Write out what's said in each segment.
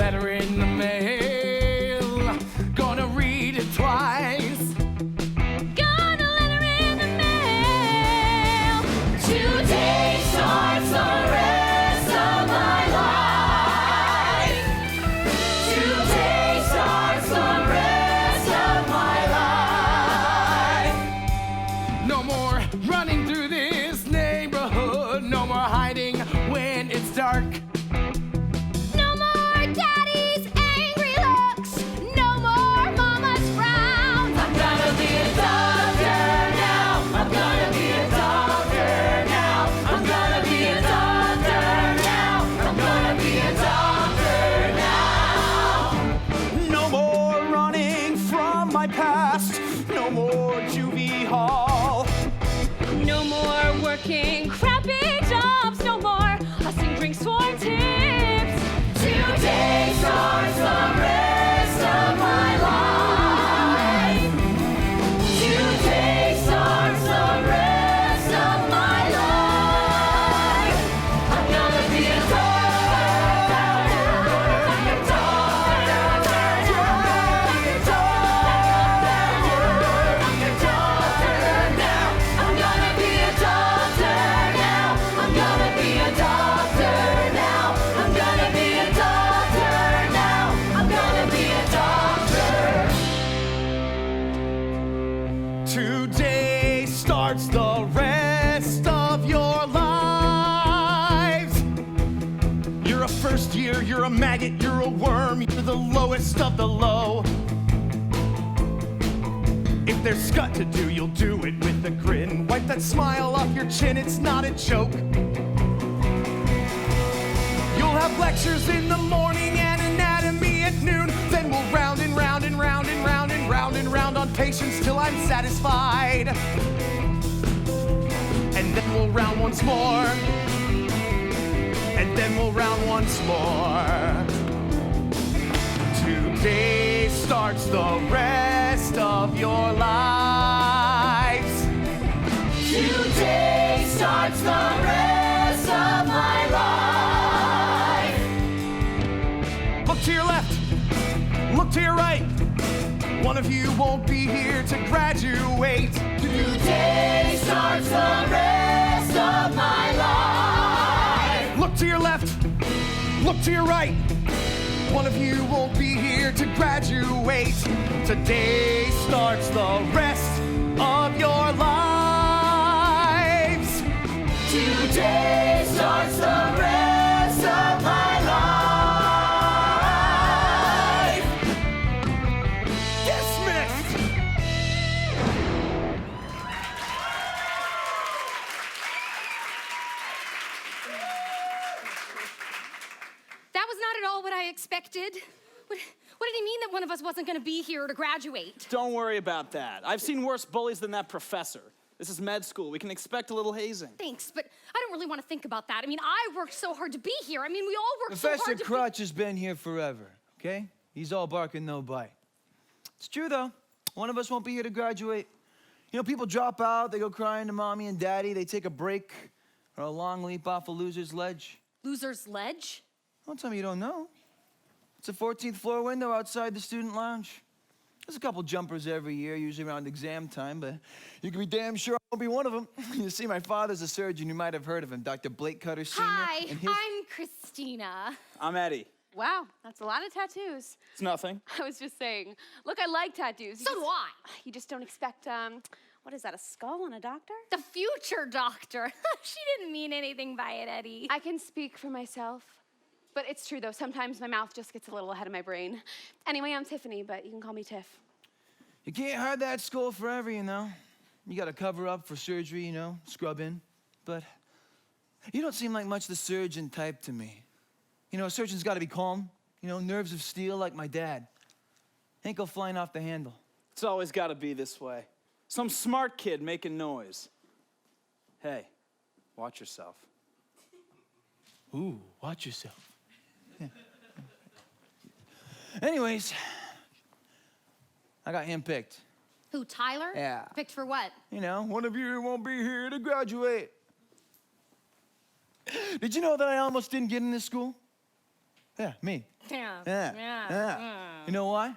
letter in the mail. Gonna read it twice. Got a letter in the mail. Today starts the rest of my life. Today starts the rest of my life. No more running through this neighborhood. No more hiding when it's dark. No more daddy's angry looks. No more mama's frowns. I'm gonna be a doctor now. I'm gonna be a doctor now. I'm gonna be a doctor now. I'm gonna be a doctor now. No more running from my past. No more juvie hall. No more working crappy jobs. No more hustling drinks for tips. Today starts the rest of my life. Today starts the rest of my life. I'm gonna be a doctor. I'm a doctor. I'm a doctor now. I'm gonna be a doctor now. I'm gonna be a doctor now. I'm gonna be a doctor now. I'm gonna be a doctor. Today starts the rest of your lives. You're a first year, you're a maggot, you're a worm, you're the lowest of the low. If there's scut to do, you'll do it with a grin. Wipe that smile off your chin, it's not a joke. You'll have lectures in the morning and anatomy at noon. Then we'll round and round and round and round and round and round on patients till I'm satisfied. And then we'll round once more. And then we'll round once more. Today starts the rest of your lives. Today starts the rest of my life. Look to your left, look to your right. One of you won't be here to graduate. Today starts the rest of my life. Look to your left, look to your right. One of you won't be here to graduate. Today starts the rest of your lives. Today starts the rest of my life. Dismissed. That was not at all what I expected. What did he mean that one of us wasn't going to be here to graduate? Don't worry about that. I've seen worse bullies than that professor. This is med school. We can expect a little hazing. Thanks, but I don't really want to think about that. I mean, I worked so hard to be here. I mean, we all worked so Professor hard to Crutch has been here forever, okay? He's all bark and no bite. It's true, though. One of us won't be here to graduate. You know, people drop out, they go crying to mommy and daddy, they take a break or a long leap off a loser's ledge. Loser's ledge? Don't tell me you don't know. It's a 14th floor window outside the student lounge. There's a couple jumpers every year, usually around exam time, but you can be damn sure I won't be one of them. You see, my father's a surgeon. You might have heard of him, Dr. Blake Cutter Sr. Hi, and his... I'm Christina. I'm Eddie. Wow, that's a lot of tattoos. It's nothing. I was just saying, look, I like tattoos. So do I. You just don't expect, what is that, a skull on a doctor? The future doctor. She didn't mean anything by it, Eddie. I can speak for myself. But it's true, though. Sometimes my mouth just gets a little ahead of my brain. Anyway, I'm Tiffany, but you can call me Tiff. You can't hide that skull forever, you know. You gotta cover up for surgery, you know, scrub in. But you don't seem like much the surgeon type to me. You know, a surgeon's gotta be calm, you know, nerves of steel like my dad. Ain't go flying off the handle. It's always got to be this way. Some smart kid making noise. Hey, watch yourself. Ooh, watch yourself. Yeah. Anyways, I got handpicked. Who, Tyler? Yeah. Picked for what? You know, one of you won't be here to graduate. Did you know that I almost didn't get into school? Yeah, me. Yeah. Yeah. You know why?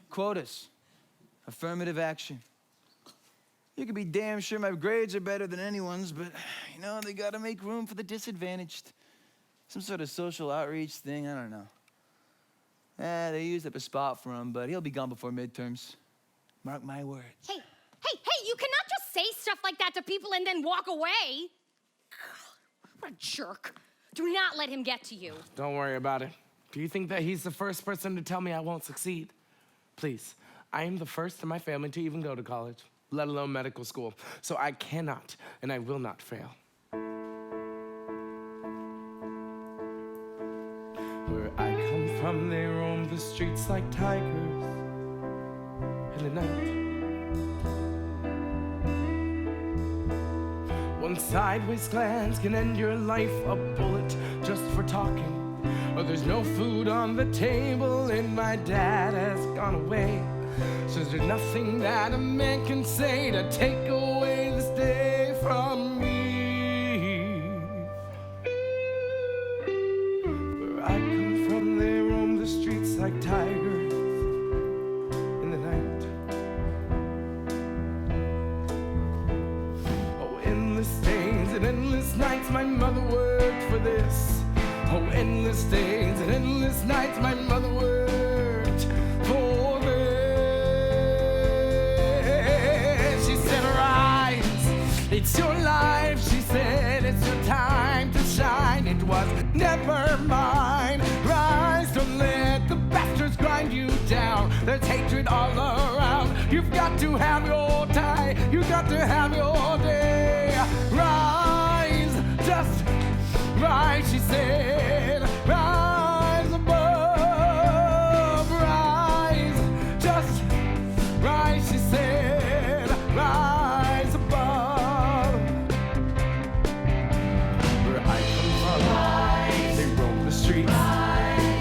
Quotas. Affirmative action. You can be damn sure my grades are better than anyone's, but, you know, they gotta make room for the disadvantaged. Some sort of social outreach thing, I don't know. They used up a spot for him, but he'll be gone before midterms. Mark my words. Hey, you cannot just say stuff like that to people and then walk away. What a jerk. Do not let him get to you. Don't worry about it. Do you think that he's the first person to tell me I won't succeed? Please, I am the first in my family to even go to college, let alone medical school. So I cannot and I will not fail. Where I come from, they roam the streets like tigers in the night. One sideways glance can end your life, a bullet just for talking. Or there's no food on the table and my dad has gone away. So there's nothing that a man can say to take away this day from me. Where I come from, they roam the streets like tigers in the night. Oh, endless days and endless nights my mother worked for this. Oh, endless days and endless nights my mother worked for this. She said, rise, it's your life. She said, it's your time to shine. It was never mine. Rise, don't let the bastards grind you down. There's hatred all around. You've got to have your time. You've got to have your day. Rise, just rise, she said, rise above, rise, just rise, she said, rise above. Where I come from, they roam the streets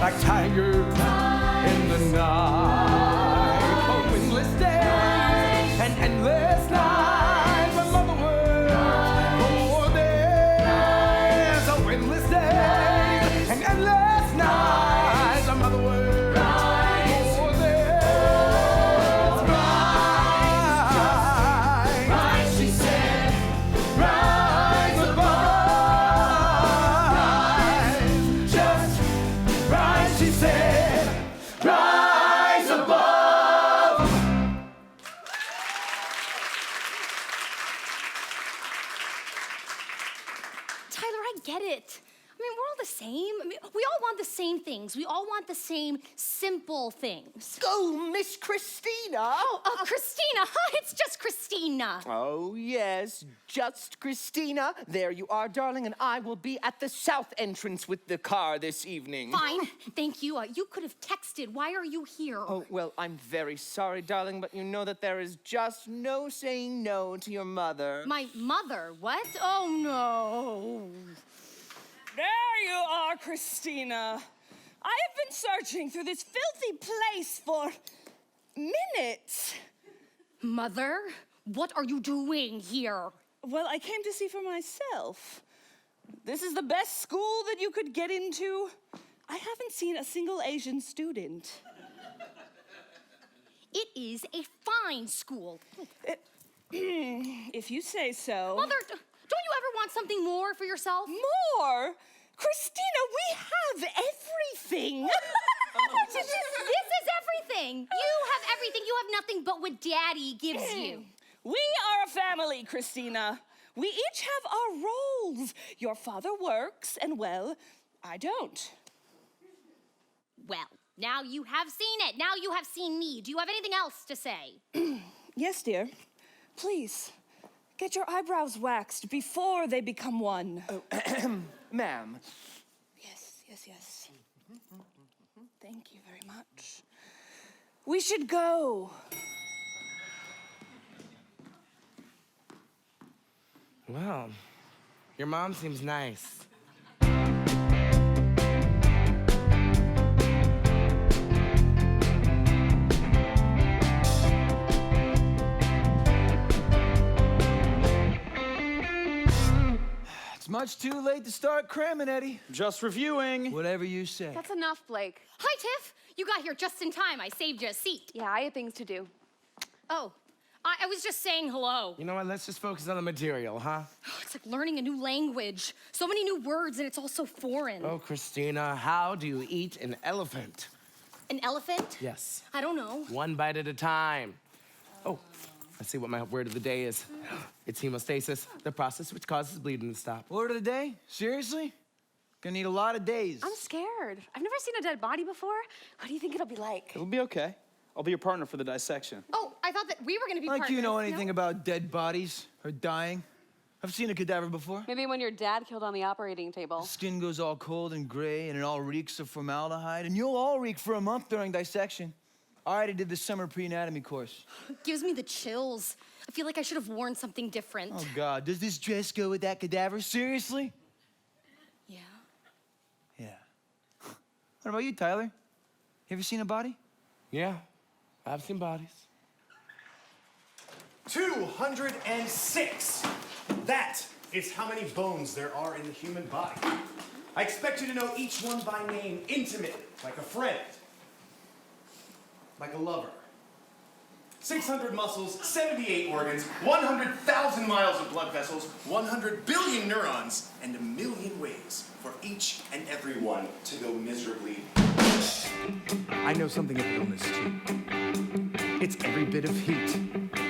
like tigers in the night. Oh, endless days and endless nights, my mother worked for this. Oh, endless days and endless nights, my mother worked for this. Rise, she said, rise above. Just rise, she said, rise above. Tyler, I get it. I mean, we're all the same. I mean, we all want the same things. We all want the same simple things. Oh, Miss Christina. Oh, Christina. It's just Christina. Oh, yes, just Christina. There you are, darling, and I will be at the south entrance with the car this evening. Fine. Thank you. You could have texted. Why are you here? Oh, well, I'm very sorry, darling, but you know that there is just no saying no to your mother. My mother? What? Oh, no. There you are, Christina. I have been searching through this filthy place for minutes. Mother? What are you doing here? Well, I came to see for myself. This is the best school that you could get into. I haven't seen a single Asian student. It is a fine school. If you say so. Mother, don't you ever want something more for yourself? More? Christina, we have everything. This is everything. You have everything. You have nothing but what Daddy gives you. We are a family, Christina. We each have our roles. Your father works, and well, I don't. Well, now you have seen it. Now you have seen me. Do you have anything else to say? Yes, dear. Please, get your eyebrows waxed before they become one. Oh, ma'am. Yes. Thank you very much. We should go. Well, your mom seems nice. much too late to start cramming, Eddie. Just reviewing. Whatever you say. That's enough, Blake. Hi, Tiff. You got here just in time. I saved you a seat. Yeah, I had things to do. Oh, I was just saying hello. You know what? Let's just focus on the material, huh? It's like learning a new language. So many new words, and it's all so foreign. Oh, Christina, how do you eat an elephant? An elephant? Yes. I don't know. One bite at a time. Oh, I see what my word of the day is. It's hemostasis, the process which causes bleeding to stop. Word of the day? Seriously? Gonna need a lot of days. I'm scared. I've never seen a dead body before. What do you think it'll be like? It'll be okay. I'll be your partner for the dissection. Oh, I thought that we were gonna be Like partners. you know anything no? about dead bodies or dying? I've seen a cadaver before. Maybe when your dad killed on the operating table. Skin goes all cold and gray, and it all reeks of formaldehyde, and you'll all reek for a month during dissection. I already did the summer pre-anatomy course. It gives me the chills. I feel like I should have worn something different. Oh, God, does this dress go with that cadaver? Seriously? Yeah. Yeah. What about you, Tyler? You ever seen a body? Yeah, I've seen bodies. 206. That is how many bones there are in the human body. I expect you to know each one by name intimately, like a friend, like a lover. 600 muscles, 78 organs, 100,000 miles of blood vessels, 100 billion neurons, and a million ways for each and every one to go miserably. I know something of illness too. It's every bit of heat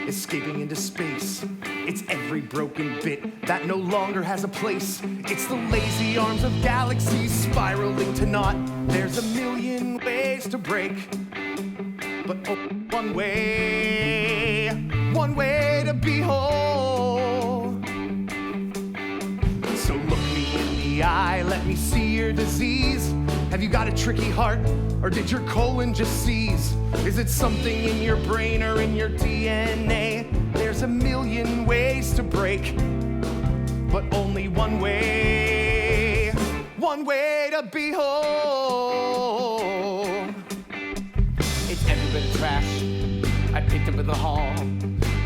escaping into space. It's every broken bit that no longer has a place. It's the lazy arms of galaxies spiraling to naught. There's a million ways to break, but one way to be whole. So look me in the eye, let me see your disease. Have you got a tricky heart, or did your colon just seize? Is it something in your brain or in your DNA? There's a million ways to break, but only one way to be whole. It's every bit of trash I picked up in the hall.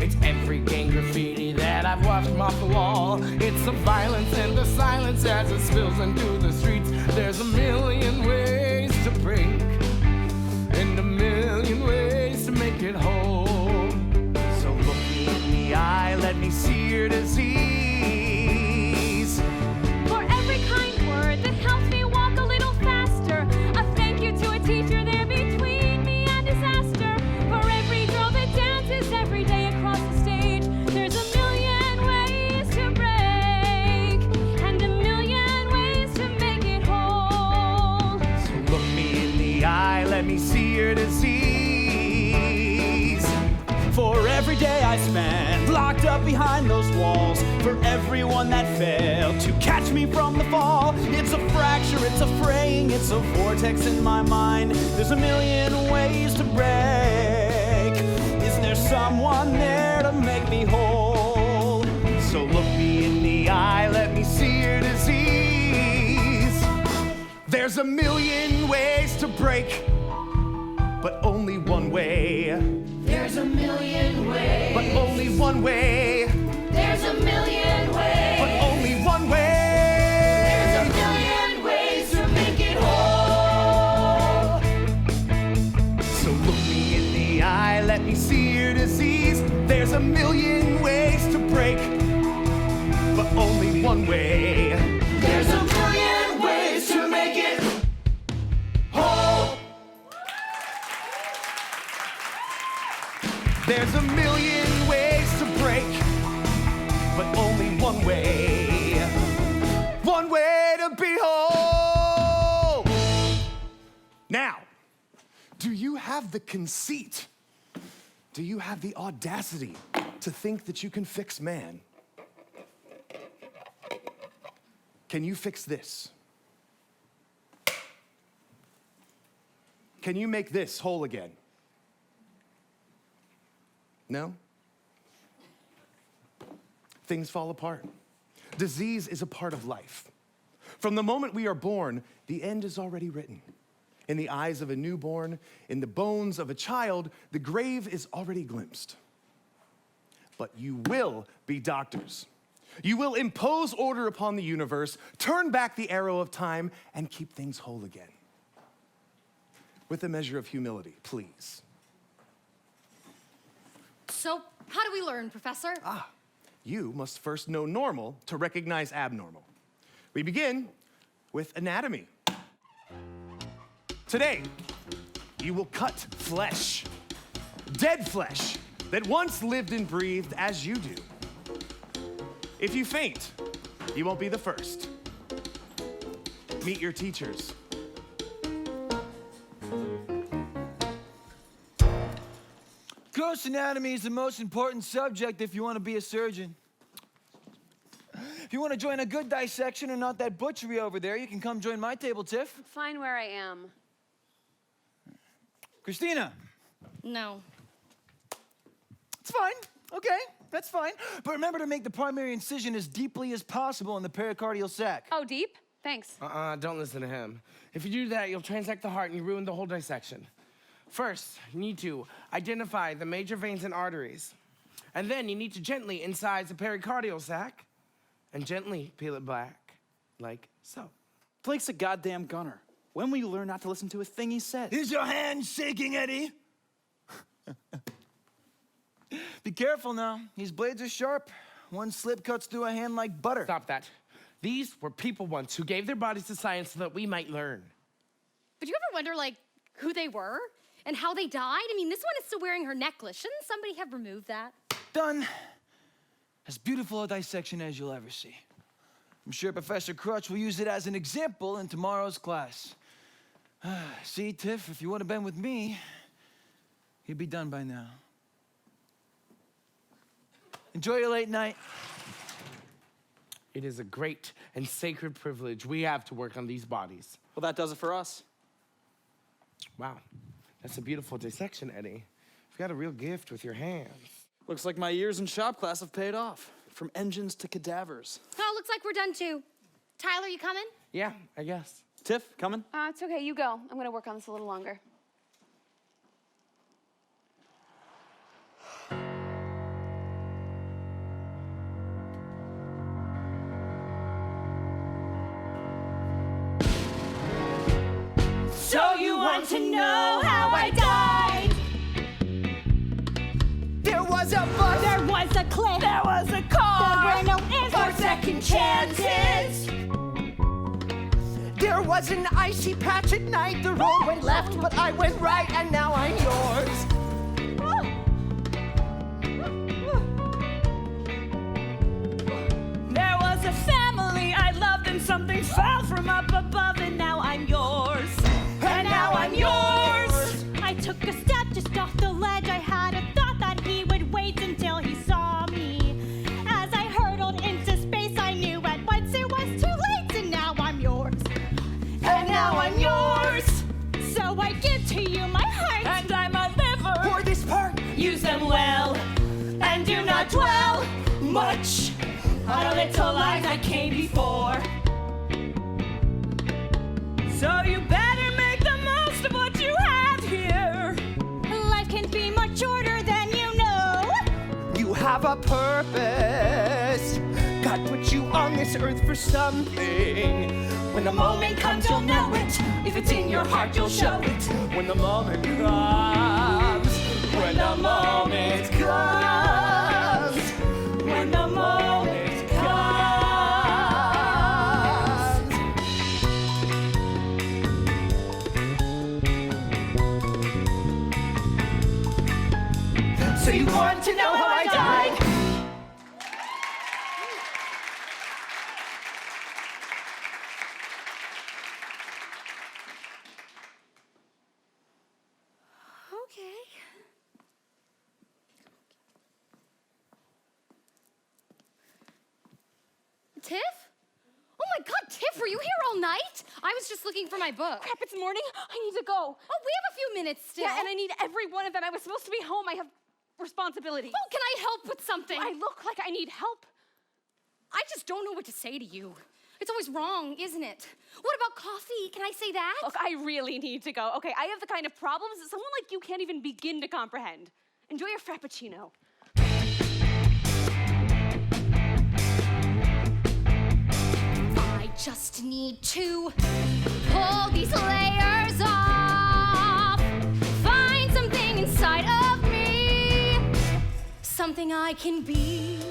It's every gang graffiti that I've watched from off the wall. It's the violence and the silence as it spills into the streets. There's a million ways to break, and a million ways to make it whole. So look me in the eye, let me see your disease. For every kind word that helps me walk a little faster, a thank you to a teacher there between me and disaster. For every girl that dances every day across the stage, there's a million ways to break, and a million ways to make it whole. So look me in the eye, let me see your disease. For every day I spent locked up behind those walls, for everyone that failed to catch me from the fall. It's a fracture, it's a fraying, it's a vortex in my mind. There's a million ways to break. Is there someone there to make me whole? So look me in the eye, let me see your disease. There's a million ways to break, but only one way. There's a million ways. But only one way. There's a million ways. But only one way. There's a million ways to make it whole. So look me in the eye, let me see your disease. There's a million ways to break, but only one way. There's a million ways to make it whole. There's a million ways to break, but only one way. One way to be whole. Now, do you have the conceit? Do you have the audacity to think that you can fix man? Can you fix this? Can you make this whole again? No? Things fall apart. Disease is a part of life. From the moment we are born, the end is already written. In the eyes of a newborn, in the bones of a child, the grave is already glimpsed. But you will be doctors. You will impose order upon the universe, turn back the arrow of time, and keep things whole again. With a measure of humility, please. So, how do we learn, Professor? You must first know normal to recognize abnormal. We begin with anatomy. Today, you will cut flesh, dead flesh, that once lived and breathed as you do. If you faint, you won't be the first. Meet your teachers. Gross anatomy is the most important subject if you want to be a surgeon. If you want to join a good dissection and not that butchery over there, you can come join my table, Tiff. I'm fine where I am. Christina. No. It's fine. Okay, that's fine. But remember to make the primary incision as deeply as possible in the pericardial sac. Oh, deep? Thanks. Don't listen to him. If you do that, you'll transect the heart and you ruin the whole dissection. First, you need to identify the major veins and arteries. And then you need to gently incise the pericardial sac and gently peel it back, like so. Blake's a goddamn gunner. When will you learn not to listen to a thing he says? Is your hand shaking, Eddie? Be careful now. These blades are sharp. One slip cuts through a hand like butter. Stop that. These were people once who gave their bodies to science so that we might learn. But do you ever wonder, like, who they were and how they died? I mean, this one is still wearing her necklace. Shouldn't somebody have removed that? Done. As beautiful a dissection as you'll ever see. I'm sure Professor Crutch will use it as an example in tomorrow's class. See, Tiff, if you would have been with me, you'd be done by now. Enjoy your late night. It is a great and sacred privilege we have to work on these bodies. Well, that does it for us. Wow, that's a beautiful dissection, Eddie. You've got a real gift with your hands. Looks like my years in shop class have paid off. From engines to cadavers. Oh, looks like we're done too. Tyler, you coming? Yeah, I guess. Tiff, coming? It's okay, you go. I'm gonna work on this a little longer. So you want to know how I died? There was a bus. There was a cliff. There was a car. There were no ifs or second chances. There was an icy patch at night. The road went left, but I went right, and now I'm yours. There was a family I loved, and something fell from up above, and now I'm yours. And now I'm yours. I took a step just off the ledge. I had a thought that he would wait until he saw me. As I hurtled into space, I knew at once it was too late, and now I'm yours. And now I'm yours. So I give to you my heart. And I'm a liver. For this part, Use them well. And do not dwell much on a little life that came before. So you better make the most of what you have here. Life can be much shorter than you know. you have a purpose. God put you on this earth for something. When the moment comes, you'll know it. If it's in your heart, you'll show it. When the moment comes. When the moment comes. When the moment comes. So you want to know how I died? Okay. Tiff? Oh my God, Tiff, were you here all night? I was just looking for my book. Crap, it's morning. I need to go. Oh, we have a few minutes still. Yeah, and I need every one of them. I was supposed to be home. I have responsibility. Oh, can I help with something? I look like I need help. I just don't know what to say to you. It's always wrong, isn't it? What about coffee? Can I say that? Look, I really need to go. Okay, I have the kind of problems that someone like you can't even begin to comprehend. Enjoy your Frappuccino. just need to pull these layers off. Find something inside of me, something I can be.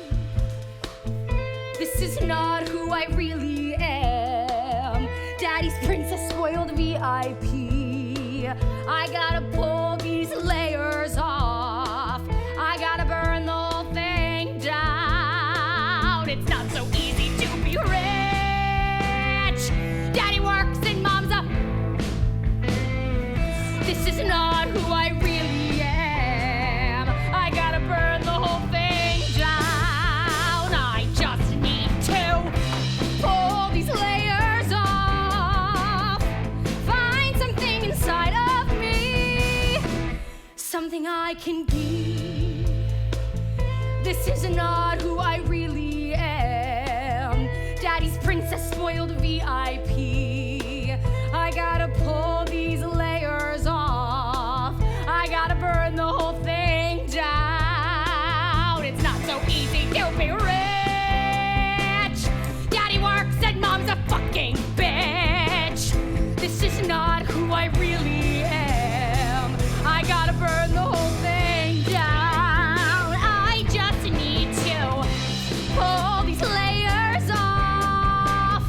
This is not who I really am. Daddy's princess spoiled VIP. I gotta pull these layers off. I gotta burn the whole thing down. It's not so easy to be rich. Daddy works and mom's up. This is not who I really am. I gotta burn the whole thing down. I just need to pull these layers off. Find something inside of me, something I can be. This is not who I really am. Daddy's princess spoiled VIP. I gotta pull these layers off. I gotta burn the whole thing down. It's not so easy to be rich. Daddy works and mom's a fucking bitch. This is not who I really am. I gotta burn the whole thing down. I just need to pull these layers off.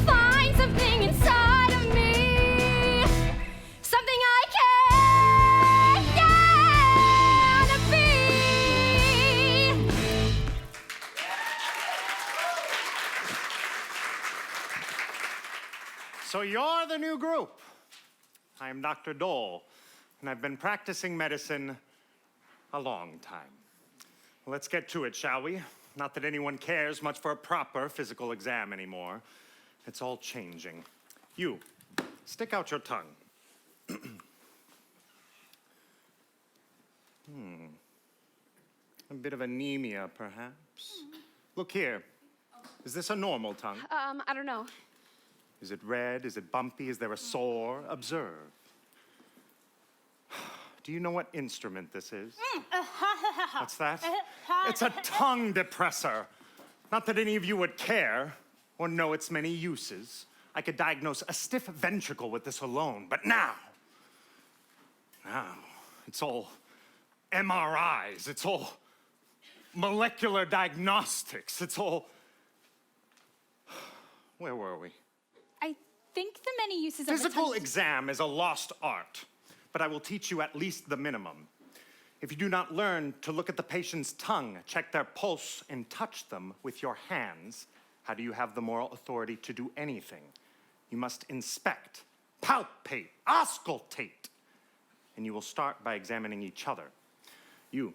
Find something inside of me, something I can be. So you're the new group. I am Dr. Dole, and I've been practicing medicine a long time. Let's get to it, shall we? Not that anyone cares much for a proper physical exam anymore. It's all changing. You, stick out your tongue. A bit of anemia, perhaps. Look here. Is this a normal tongue? I don't know. Is it red? Is it bumpy? Is there a sore? Observe. Do you know what instrument this is? What's that? It's a tongue depressor. Not that any of you would care or know its many uses. I could diagnose a stiff ventricle with this alone, but now, it's all MRIs. It's all molecular diagnostics. It's all... Where were we? I think the many uses of the Physical tongue... exam is a lost art, but I will teach you at least the minimum. If you do not learn to look at the patient's tongue, check their pulse, and touch them with your hands, how do you have the moral authority to do anything? You must inspect, palpate, auscultate, and you will start by examining each other. You,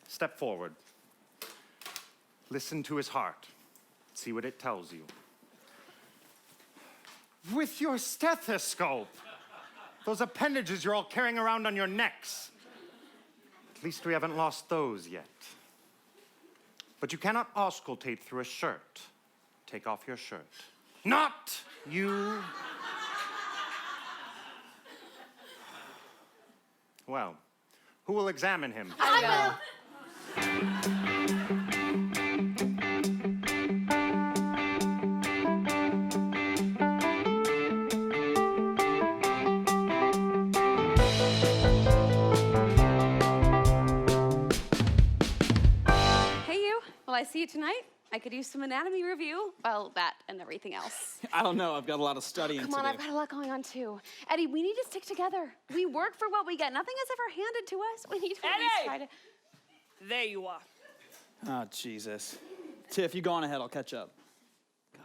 step forward. Listen to his heart. See what it tells you. With your stethoscope. Those appendages you're all carrying around on your necks. At least we haven't lost those yet. But you cannot auscultate through a shirt. Take off your shirt. Not you. Well, who will examine him? I will. Will I see you tonight? I could use some anatomy review. Well, that and everything else. I don't know. I've got a lot of studying to do. Come on, I've got a lot going on too. Eddie, we need to stick together. We work for what we get. Nothing is ever handed to us. We need to at least try to... There you are. Oh, Jesus. Tiff, you go on ahead. I'll catch up. Go.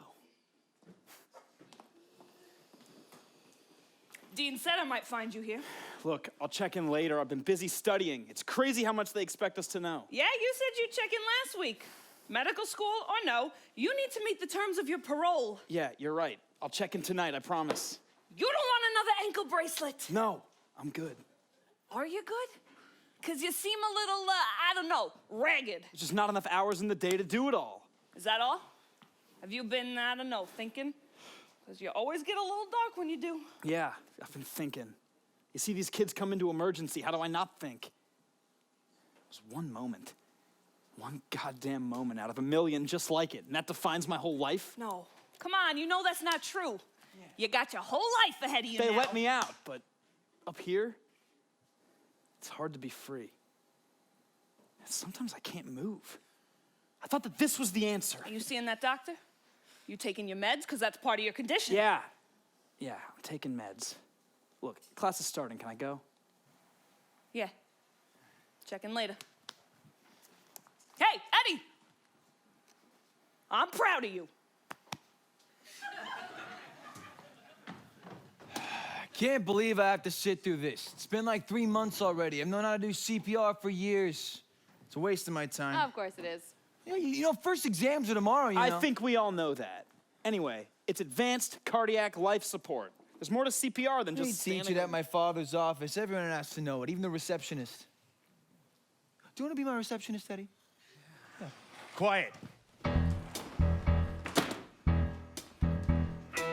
Dean said I might find you here. Look, I'll check in later. I've been busy studying. It's crazy how much they expect us to know. Yeah, you said you'd check in last week. Medical school or no, you need to meet the terms of your parole. Yeah, you're right. I'll check in tonight, I promise. You don't want another ankle bracelet. No, I'm good. Are you good? Because you seem a little, I don't know, ragged. There's just not enough hours in the day to do it all. Is that all? Have you been, I don't know, thinking? Because you always get a little dark when you do. Yeah, I've been thinking. You see these kids come into emergency. How do I not think? There's one moment. One goddamn moment out of a million just like it. And that defines my whole life? No, Come on, you know that's not true. Yeah. You got your whole life ahead of you They now. let me out, but up here, it's hard to be free. Sometimes I can't move. I thought that this was the answer. Are you seeing that doctor? You taking your meds? Because that's part of your condition. Yeah, I'm taking meds. Look, class is starting. Can I go? Yeah. Check in later. Hey, Eddie! I'm proud of you. Can't believe I have to sit through this. It's been like 3 months already. I've known how to do CPR for years. It's a waste of my time. Oh, of course it is. You know, first exams are tomorrow, you know. I think we all know that. Anyway, it's advanced cardiac life support. There's more to CPR than They just teach standing it at my father's office. Everyone has to know it, even the receptionist. Do you want to be my receptionist, Eddie? Yeah. Quiet.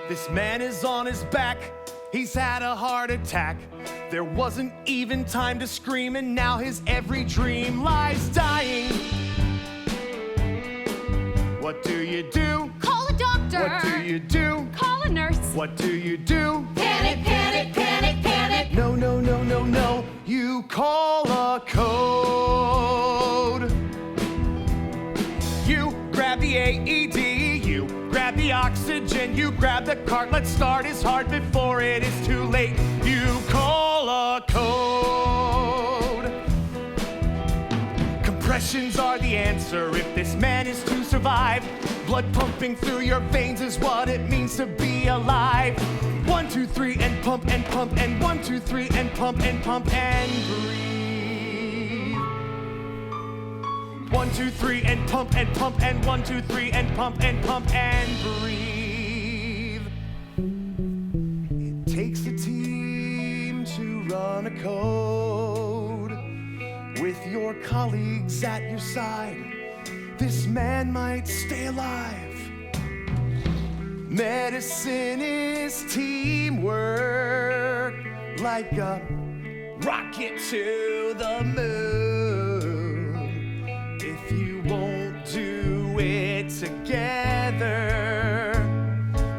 This man is on his back. He's had a heart attack. There wasn't even time to scream, and now his every dream lies dying. What do you do? Call a doctor. What do you do? Call a nurse. What do you do? Panic, panic, panic, panic. No, no, no, no, no. You call a code. You grab the AED. You grab the oxygen. You grab the cart. Let's start his heart before it is too late. You call a code. Compressions are the answer if this man is to survive. Blood pumping through your veins is what it means to be alive. 1, 2, 3, and pump, and pump, and 1, 2, 3, and pump, and pump, and breathe. 1, 2, 3, and pump, and pump, and 1, 2, 3, and pump, and pump, and breathe. It takes a team to run a code. With your colleagues at your side, this man might stay alive. Medicine is teamwork, like a rocket to the moon. If you won't do it together,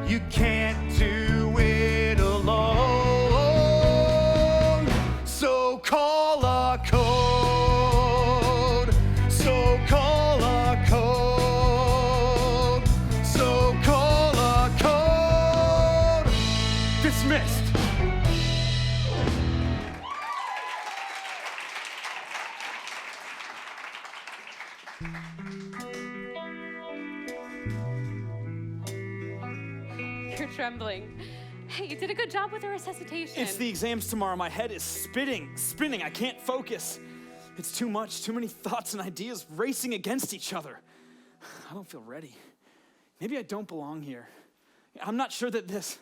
you can't do it alone. So call a code. So call a code. So call a code. Dismissed. You're trembling. Hey, you did a good job with the resuscitation. It's the exams tomorrow. My head is spinning. I can't focus. It's too much, too many thoughts and ideas racing against each other. I don't feel ready. Maybe I don't belong here. I'm not sure that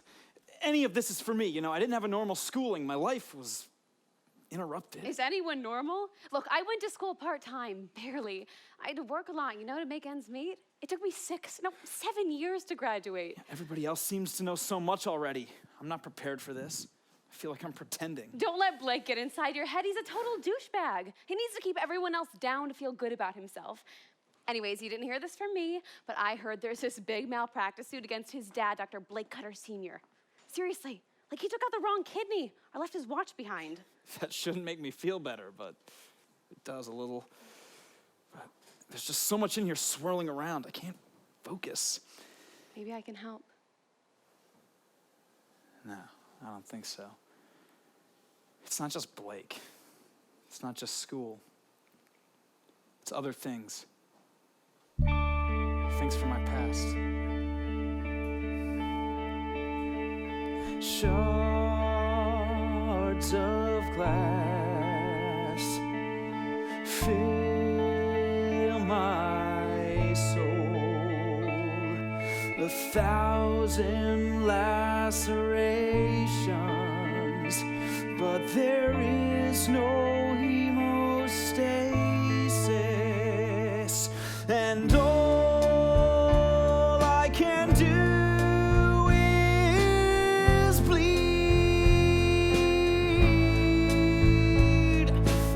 any of this is for me. You know, I didn't have a normal schooling. My life was interrupted. Is anyone normal? Look, I went to school part-time, barely. I had to work a lot, you know, to make ends meet. It took me 7 years to graduate. Everybody else seems to know so much already. I'm not prepared for this. I feel like I'm pretending. Don't let Blake get inside your head. He's a total douchebag. He needs to keep everyone else down to feel good about himself. Anyways, you didn't hear this from me, but I heard there's this big malpractice suit against his dad, Dr. Blake Cutter Sr. Seriously, like he took out the wrong kidney or left his watch behind. That shouldn't make me feel better, but it does a little. But there's just so much in here swirling around. I can't focus. Maybe I can help. No, I don't think so. It's not just Blake. It's not just school. It's other things. Things from my past. Shards of glass fill my soul. 1,000 lacerations, but there is no hemostasis, and all I can do is bleed.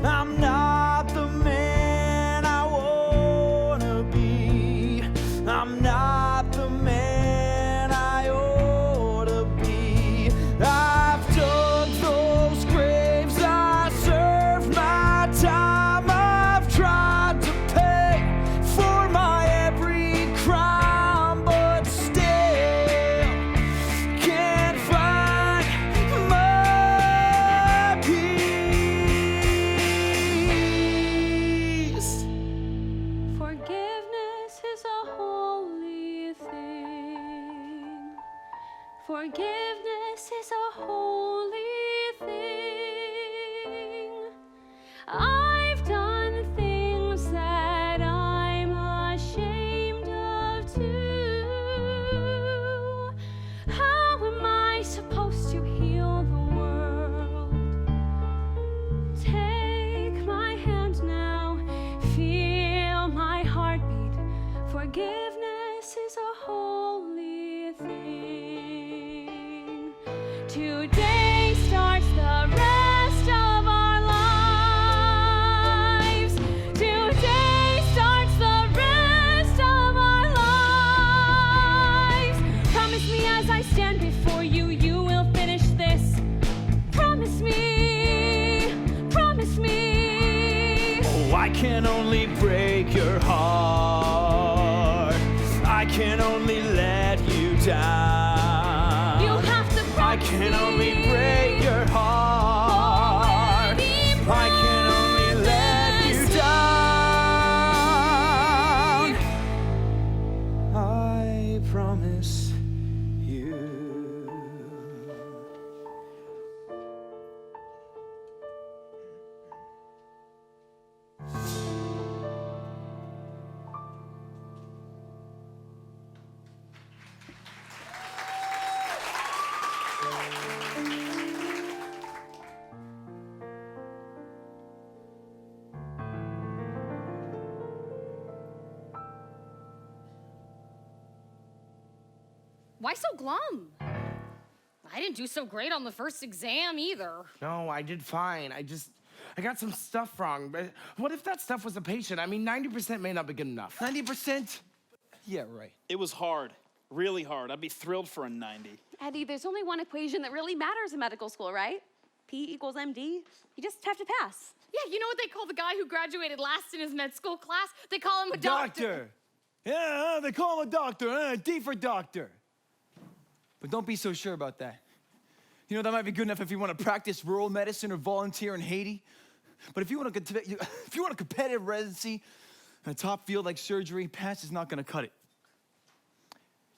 I'm not the man I wanna be. I'm not the man I've done things that I'm ashamed of too. How am I supposed to heal the world? Take my hand now, feel my heartbeat. Forgiveness is a holy thing. Today starts the rest of our lives. Today starts the rest of our lives. Promise me as I stand before you, you will finish this. Promise me, promise me. Oh, I can only break your heart. I can only let you down. You have to I promise can me. only break your heart. Already I can only let you down. I promise you. Why so glum? I didn't do so great on the first exam either. No, I did fine. I got some stuff wrong. But what if that stuff was a patient? I mean, 90% may not be good enough. 90%? Yeah, right. It was hard, really hard. I'd be thrilled for a 90. Eddie, there's only one equation that really matters in medical school, right? P equals MD. You just have to pass. Yeah, you know what they call the guy who graduated last in his med school class? They call him a doctor. Yeah, they call him a doctor. D for doctor. But don't be so sure about that. You know, that might be good enough if you want to practice rural medicine or volunteer in Haiti. But if you want a competitive residency in a top field like surgery, pass is not going to cut it.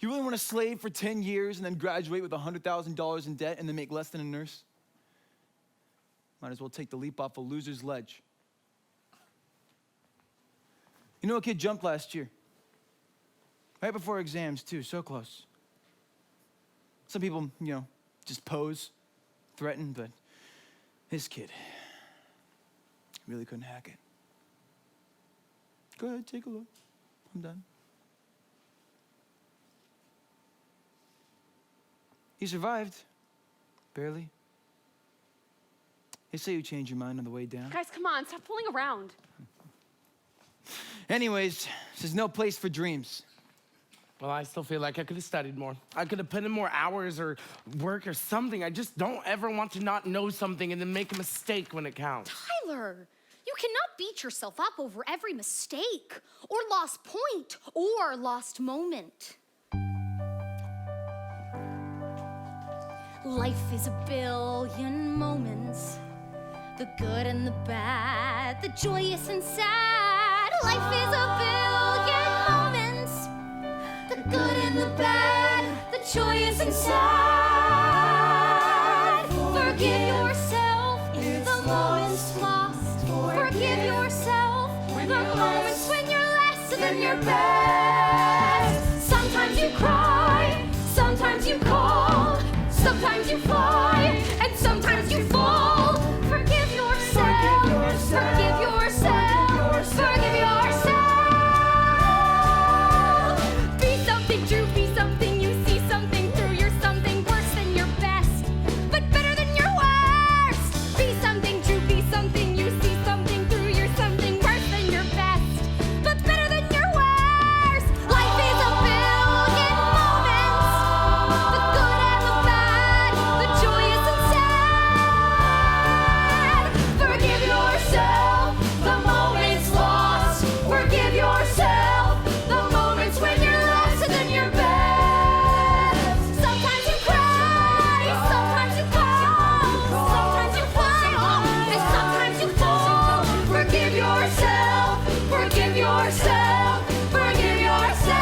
You really want to slave for 10 years and then graduate with $100,000 in debt and then make less than a nurse? Might as well take the leap off a loser's ledge. You know, a kid jumped last year. Right before exams, too, so close. Some people, you know, just pose, threaten, but this kid really couldn't hack it. Go ahead, take a look. I'm done. He survived. Barely. They say you change your mind on the way down. Guys, come on, stop fooling around. Anyways, this is no place for dreams. Well, I still feel like I could have studied more. I could have put in more hours or work or something. I just don't ever want to not know something and then make a mistake when it counts. Tyler, you cannot beat yourself up over every mistake or lost point or lost moment. Life is a billion moments, the good and the bad, the joyous and sad. Life is a billion moments, the good and the bad, the joyous and sad. Forgive yourself the moments lost. Forgive yourself the moments when you're less than your best. Sometimes you cry, sometimes you call, sometimes you fly, and sometimes you fall. Forgive yourself, forgive yourself, forgive yourself. Be something true, be something you see, something through. You're something worse than your best, but better than your worst. Be something true, be something you see, something through. You're something worse than your best, but better than your worst. Life is a billion moments, the good and the bad, the joyous and sad. Forgive yourself the moments lost. Forgive yourself the moments when you're less than your best. Sometimes you cry, sometimes you call, sometimes you fly, and sometimes you fall. Forgive yourself, forgive yourself, forgive yourself.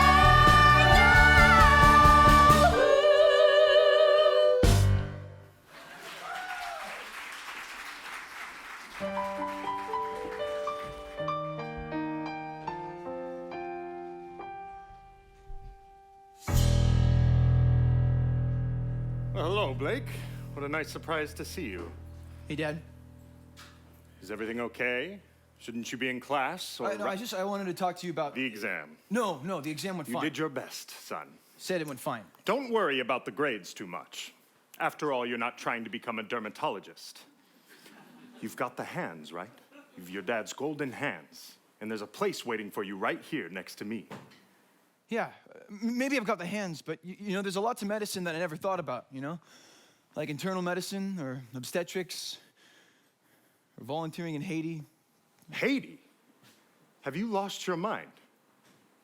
Hello, Blake. What a nice surprise to see you. Hey, Dad. Is everything okay? Shouldn't you be in class? Or No, I wanted to talk to you about... the exam. No, the exam went You fine. did your best, son. Said it went fine. Don't worry about the grades too much. After all, you're not trying to become a dermatologist. You've got the hands, right? You've your dad's golden hands. And there's a place waiting for you right here next to me. Yeah, maybe I've got the hands, but you know, there's a lot to medicine that I never thought about, you know? Like internal medicine or obstetrics or volunteering in Haiti. Haiti? Have you lost your mind?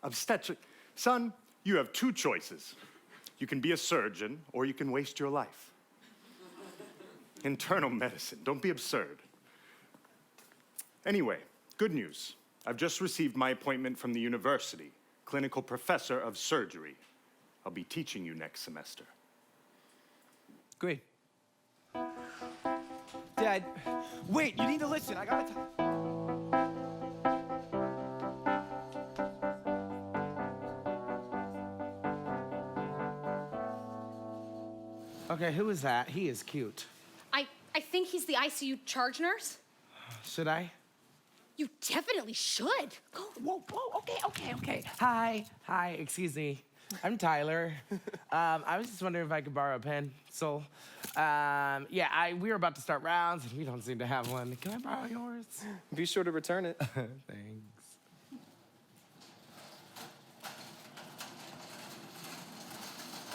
Obstetric? Son, you have two choices. You can be a surgeon or you can waste your life. Internal medicine, don't be absurd. Anyway, good news. I've just received my appointment from the university, clinical professor of surgery. I'll be teaching you next semester. Great. Dad, wait, you need to listen. I gotta Okay, who is that? He is cute. I think he's the ICU charge nurse. Should I? You definitely should. Go. Whoa, okay. Hi, excuse me. I'm Tyler. I was just wondering if I could borrow a pencil. We were about to start rounds, and we don't seem to have one. Can I borrow yours? Be sure to return it. Thanks.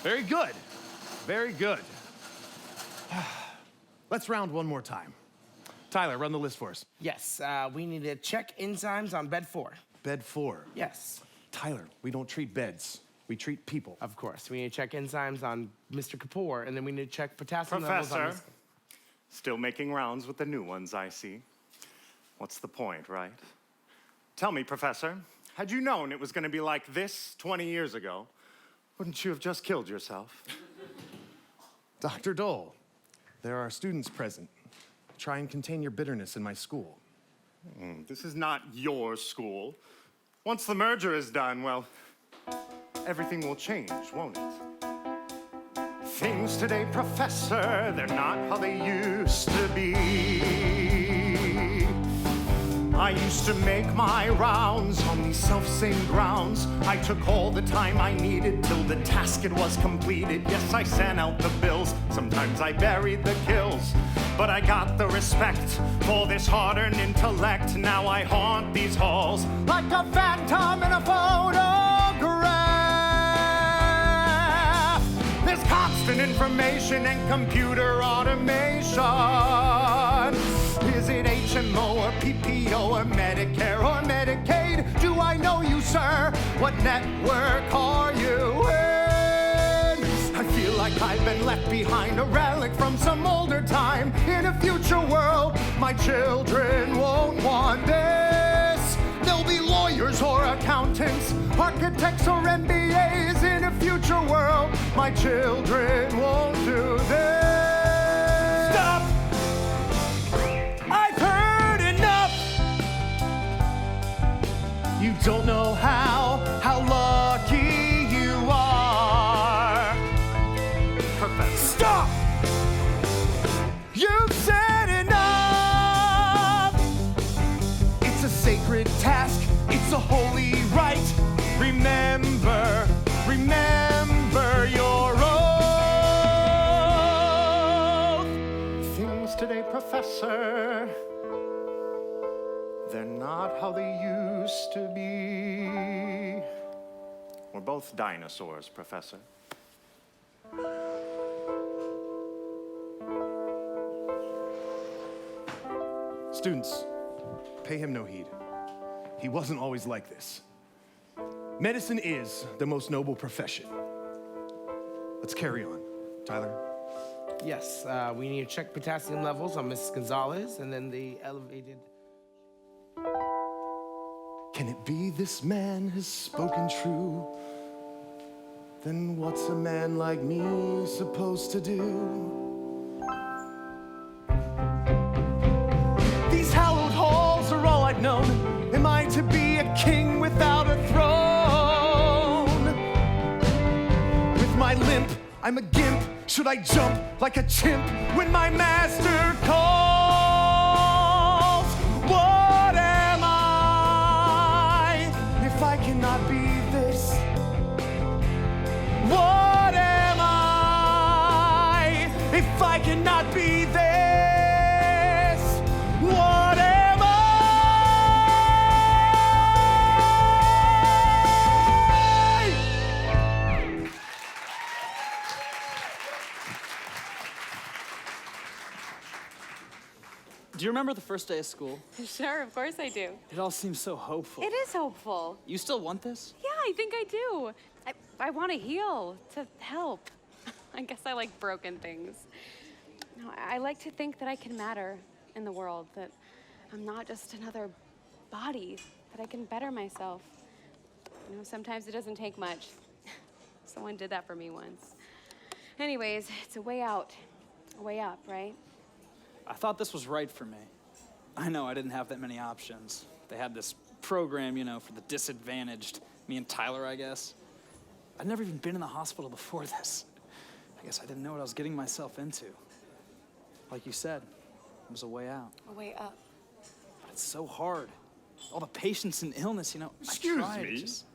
Very good. Very good. Let's round one more time. Tyler, run the list for us. Yes, we need to check enzymes on bed 4. Bed 4. Yes, Tyler, we don't treat beds. We treat people. of course. We need to check enzymes on Mr. Kapoor, and then we need to check potassium levels on Professor, still making rounds with the new ones, I see. What's the point, right? Tell me, Professor, had you known it was going to be like this 20 years ago, wouldn't you have just killed yourself? Dr. Dole, there are students present. Try and contain your bitterness in my school. This is not your school. Once the merger is done, well, everything will change, won't it? Things today, Professor, they're not how they used to be. I used to make my rounds on these self-same grounds. I took all the time I needed till the task it was completed. Yes, I sent out the bills. Sometimes I buried the kills. But I got the respect for this hard-earned intellect. Now I haunt these halls like a phantom in a photograph. There's constant information and computer automation. Is it HMO or PPO or Medicare or Medicaid? Do I know you, sir? What network are you in? I feel like I've been left behind, a relic from some older time. In a future world, my children won't want this. They'll be lawyers or accountants, architects or MBAs. In a future world, my children won't do this. Stop! I've heard enough! You don't know how lucky you are. Perfect. Stop! You've said enough! It's a sacred task, it's a holy right. Remember your oath. Things today, Professor, they're not how they used to be. We're both dinosaurs, Professor. Students, pay him no heed. He wasn't always like this. Medicine is the most noble profession. Let's carry on. Tyler? Yes, we need to check potassium levels on Mrs. Gonzalez, and then the elevated... Can it be this man has spoken true? Then what's a man like me supposed to do? These hallowed halls are all I've known. Am I to be a king without a throne? With my limp, I'm a gimp, Should I jump like a chimp when my master calls? What am I if I cannot be this? What am I if I cannot be this? What am I? Do you remember the first day of school? Sure, of course I do. It all seems so hopeful. It is hopeful. You still want this? Yeah, I think I do. I want to heal, to help. I guess I like broken things. No, I like to think that I can matter in the world, that I'm not just another body, that I can better myself. You know, sometimes it doesn't take much. Someone did that for me once. Anyways, it's a way out, a way up, right? I thought this was right for me. I know I didn't have that many options. They had this program, you know, for the disadvantaged. Me and Tyler, I guess. I'd never even been in the hospital before this. I guess I didn't know what I was getting myself into. Like you said, it was a way out. A way up. But it's so hard. All the patience and illness, you know. Excuse I tried, me? just-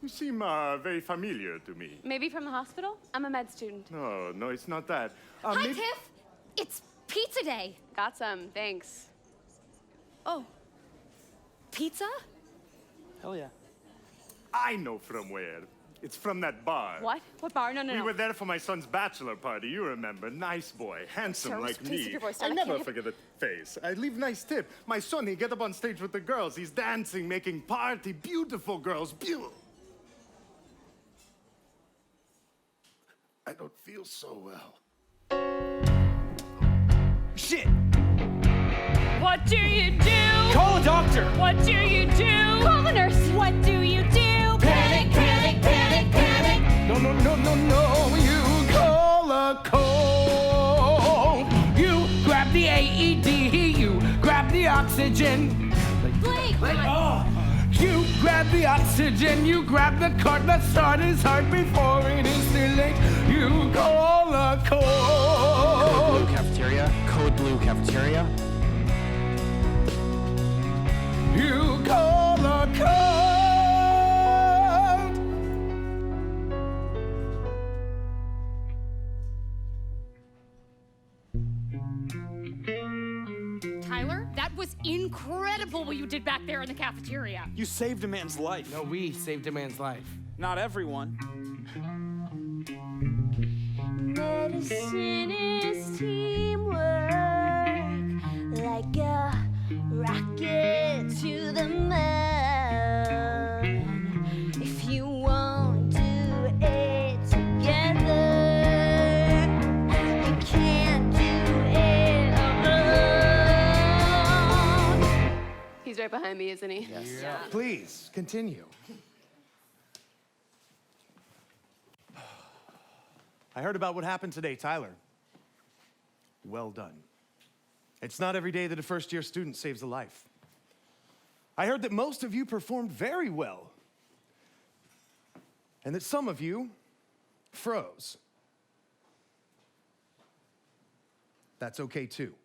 You seem very familiar to me. Maybe from the hospital? I'm a med student. No, no, it's not that. Hi, maybe- Tiff. It's pizza day. Got some, thanks. Oh, pizza? Hell yeah. I know from where. It's from that bar. What? What bar? No, no, We no. were there for my son's bachelor party, you remember. Nice boy, handsome Sir, like please keep me. your voice I down. I never can't- forget a face. I leave nice tip. My son, he get up on stage with the girls. He's dancing, making party. Beautiful girls, beautiful. I don't feel so well. Shit! What do you do? Call a doctor! What do you do? Call the nurse. What do you do? Panic, panic, panic, panic. No, no, no, no, no, you call a cold. You grab the AED, you grab the oxygen. Blake, You grab the oxygen, you grab the cart, let's start his heart before it is too late. You call a cold. Blue cafeteria. Code blue cafeteria. You call a cold. Tyler, that was incredible what you did back there in the cafeteria. You saved a man's life. No, we saved a man's life. Not everyone. Medicine is teamwork, like a rocket to the moon. If you won't do it together, you can't do it alone. He's right behind me, isn't he? Yes. Yeah. Please, continue. I heard about what happened today, Tyler. Well done. It's not every day that a first-year student saves a life. I heard that most of you performed very well, and that some of you froze. That's okay, too.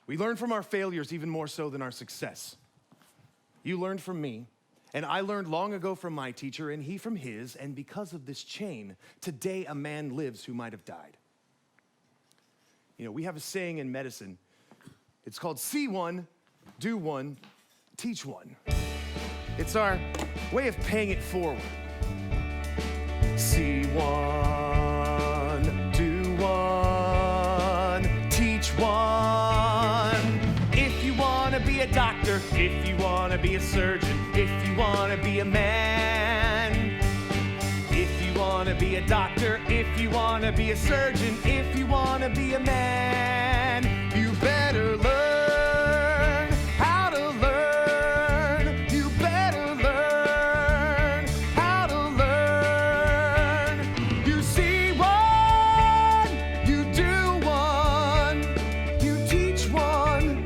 We learn from our failures even more so than our success. You learned from me, and I learned long ago from my teacher, and he from his, and because of this chain, today a man lives who might have died. You know, we have a saying in medicine. It's called see one, do one, teach one. It's our way of paying it forward. See one, do one, teach one. If you want to be a doctor, if you want to be a surgeon, if you want to be a man, if you want to be a doctor, if you want to be a surgeon, if you want to be a man, you better learn how to learn. You better learn how to learn. You see one, you do one, you teach one.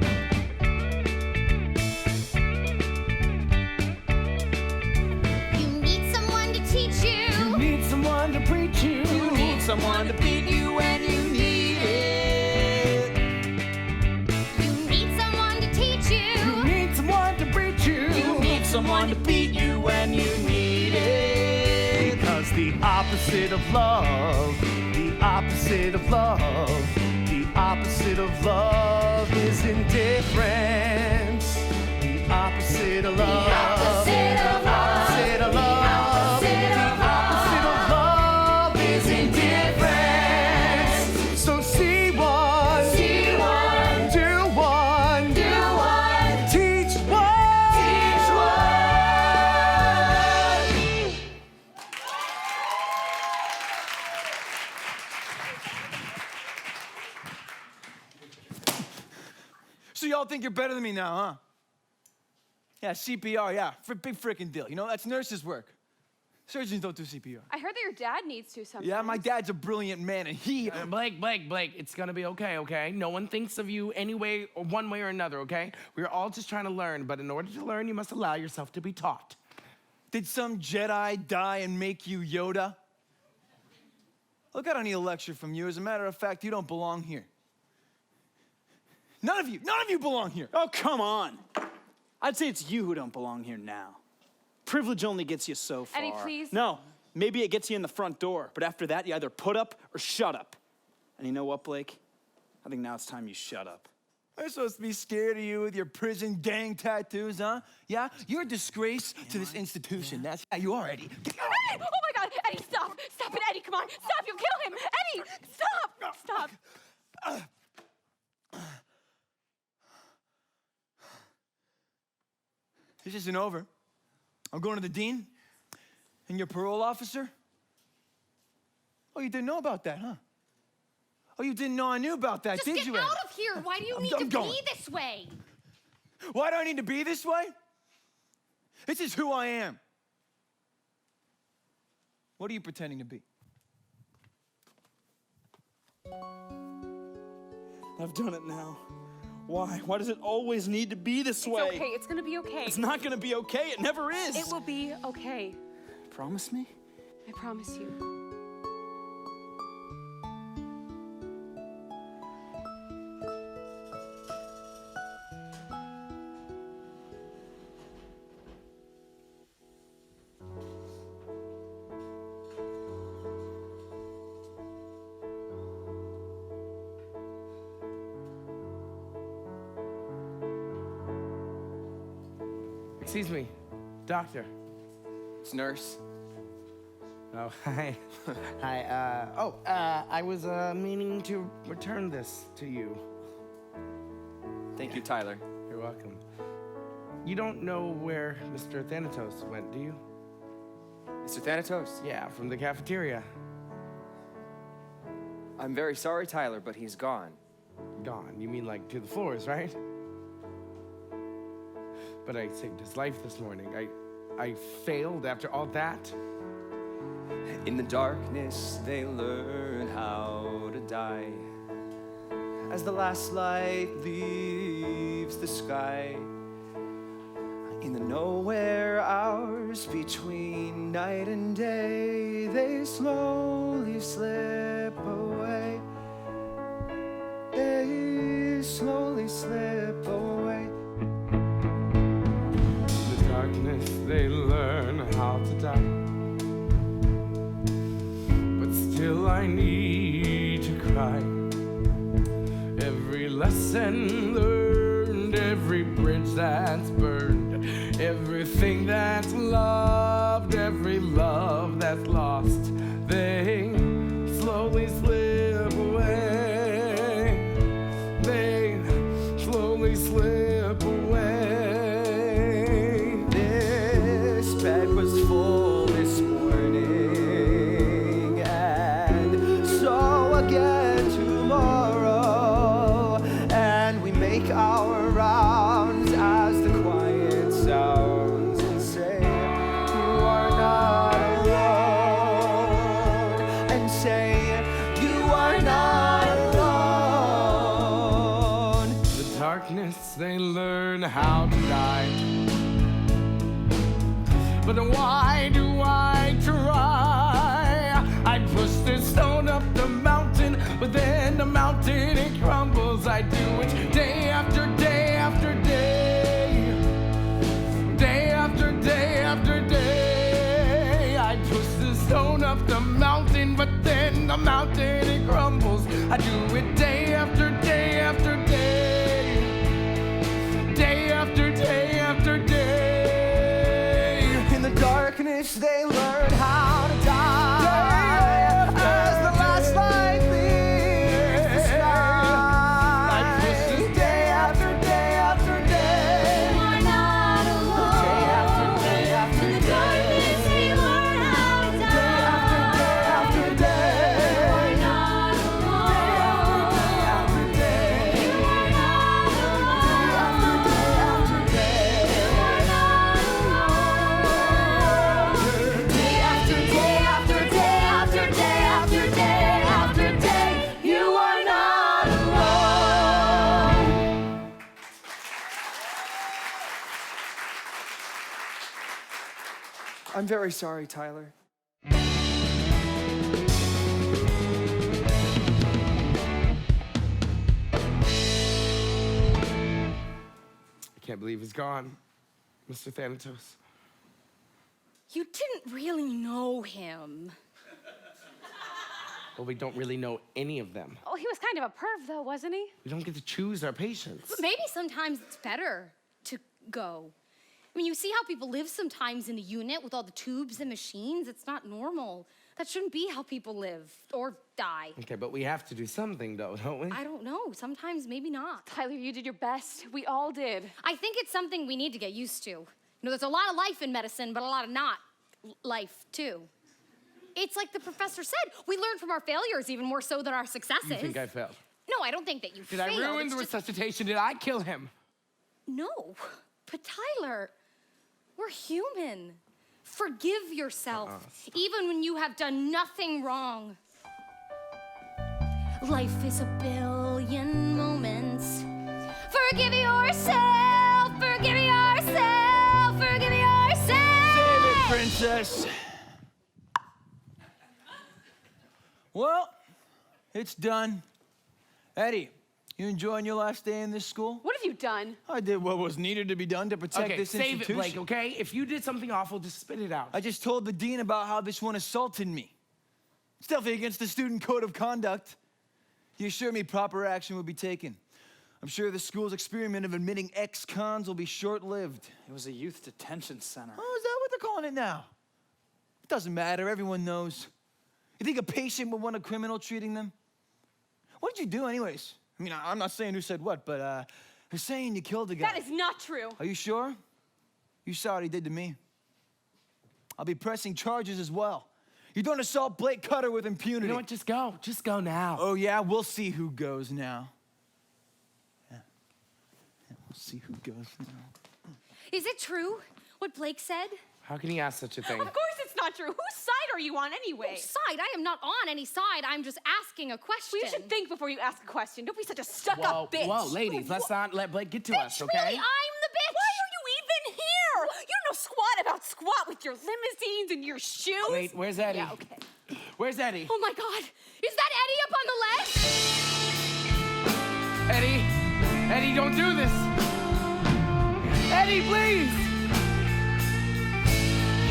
You need someone to teach you. You need someone to preach you. You opposite of love. The opposite of love. The opposite of love is indifference. The opposite of love. The opposite of love. Opposite of love. The opposite of The opposite of love is indifference. So see one. See one. Do one. Do one. Teach one. Teach one. So y'all think you're better than me now, huh? Yeah, CPR, yeah, big freaking deal. You know, that's nurses' work. Surgeons don't do CPR. I heard that your dad needs to sometimes. Yeah, my dad's a brilliant man, and he... Blake, it's gonna be okay, okay? No one thinks of you any way, or one way or another, okay? We're all just trying to learn, but in order to learn, you must allow yourself to be taught. Did some Jedi die and make you Yoda? Look, I don't need a lecture from you. As a matter of fact, you don't belong here. None of you belong here. Oh, come on. I'd say it's you who don't belong here now. Privilege only gets you so far. Eddie, please. No, maybe it gets you in the front door, but after that, you either put up or shut up. And you know what, Blake? I think now it's time you shut up. I'm supposed to be scared of you with your prison gang tattoos, huh? Yeah? You're a disgrace to this institution. That's how you are, Eddie. Eddie! Oh my God! Eddie, stop! Stop it, Eddie! Come on! Stop! You'll kill him! Eddie! Stop! Stop! This isn't over. I'm going to the dean and your parole officer. Oh, you didn't know about that, huh? Oh, you didn't know I knew about that, Just did get you? out Eddie? of here! Why do you need I'm to going. be this way? Why do I need to be this way? This is who I am. What are you pretending to be? I've done it now. Why? Why does it always need to be this way? It's okay. It's gonna be okay. It's not gonna be okay. It never is. It will be okay. Promise me? I promise you. Excuse me, doctor. It's nurse. Oh, hi. Hi, I was meaning to return this to you. Thank you, Tyler. You're welcome. You don't know where Mr. Thanatos went, do you? Mr. Thanatos? Yeah, from the cafeteria. I'm very sorry, Tyler, but he's gone. Gone. You mean like to the floors, right? But I saved his life this morning. I failed after all that. In the darkness, they learn how to die. As the last light leaves the sky, in the nowhere hours between night and day, they slowly slip away. They slowly slip away. In the darkness, they learn how to die. But still I need to cry. Every lesson learned, every bridge that's burned, everything that's loved, every love that's lost, they slowly slip away. They slowly slip away. This bed was full this morning, and so again tomorrow. And we make our rounds as the quiet sounds and say, you are not alone. And say, you are not alone. The darkness, they learn how to die. But why do I try? I push this stone up the mountain, but then the mountain, it crumbles. I do it day after day after day. Day after day after day. I push the stone up the mountain, mountain, it crumbles. I do it day after day after day. Day after day after day. In the darkness, they learn how to die. As the last light leaves the sky. Day after day after day. You are not alone. Day after day after In the day. darkness, they learn how to die. Day after day You after are not alone. day. After day. You are not alone. Day after day. You are not alone. Day after day after day after day after day after day, you are not alone. I'm very sorry, Tyler. I can't believe he's gone, Mr. Thanatos. You didn't really know him. Well, we don't really know any of them. Oh, he was kind of a perv, though, wasn't he? We don't get to choose our patients. Maybe sometimes it's better to go. I mean, you see how people live sometimes in the unit with all the tubes and machines? It's not normal. That shouldn't be how people live or die. Okay, but we have to do something, though, don't we? I don't know. Sometimes maybe not. Tyler, you did your best. We all did. I think it's something we need to get used to. You know, there's a lot of life in medicine, but a lot of not life, too. It's like the professor said, we learn from our failures even more so than our successes. You think I failed? No, I don't think that you Did failed. I ruin It's the just- resuscitation? Did I kill him? No, but Tyler, we're human. Forgive yourself, even when you have done nothing wrong. Life is a billion moments. Forgive yourself, forgive yourself, forgive yourself. Save it, princess. Well, it's done. Eddie, you enjoying your last day in this school? What have you done? I did what was needed to be done to protect Okay, this save it, institution. Blake, okay? If you did something awful, just spit it out. I just told the dean about how this one assaulted me. It's definitely against the student code of conduct. He assured me proper action would be taken. I'm sure the school's experiment of admitting ex-cons will be short-lived. It was a youth detention center. Oh, is that what they're calling it now? It doesn't matter, everyone knows. You think a patient would want a criminal treating them? What did you do anyways? I mean, I'm not saying who said what, but they're saying you killed a guy. That is not true. Are you sure? You saw what he did to me. I'll be pressing charges as well. You don't assault Blake Cutter with impunity. You know what? Just go. Just go now. Oh, yeah? We'll see who goes now. Yeah, we'll see who goes now. Is it true what Blake said? How can he ask such a thing? Of course it's not true. Whose side are you on anyway? Side? I am not on any side. I'm just asking a question. Well, you should think before you ask a question. Don't be such a stuck-up bitch. Whoa, ladies, let's not let Blake get to us, okay? Really, I'm the bitch. Why are you even here? You don't know squat about squat with your limousines and your shoes. Wait, where's Eddie? Yeah, okay. Where's Eddie? Oh my God, is that Eddie up on the ledge? Eddie! Eddie, don't do this! Eddie, please!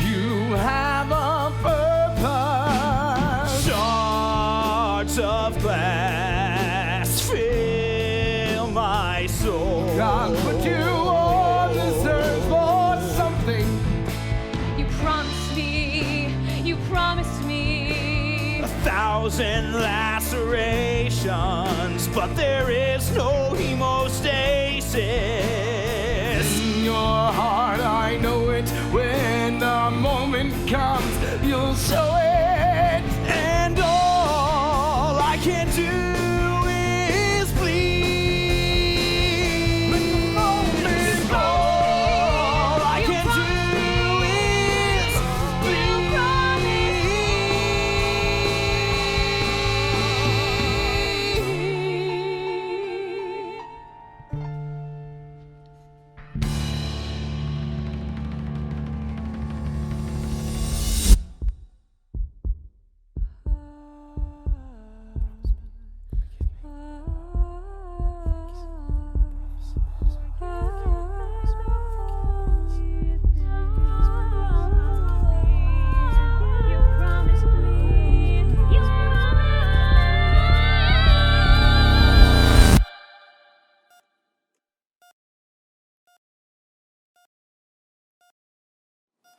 You have a purpose. Shards of glass fill my soul. God put you on this earth for something. You promised me. 1,000 lacerations, but there is no hemostasis. In your heart, I know it. When the moment comes, you'll show it. And all I can do is bleed. When the moment all I can do is bleed.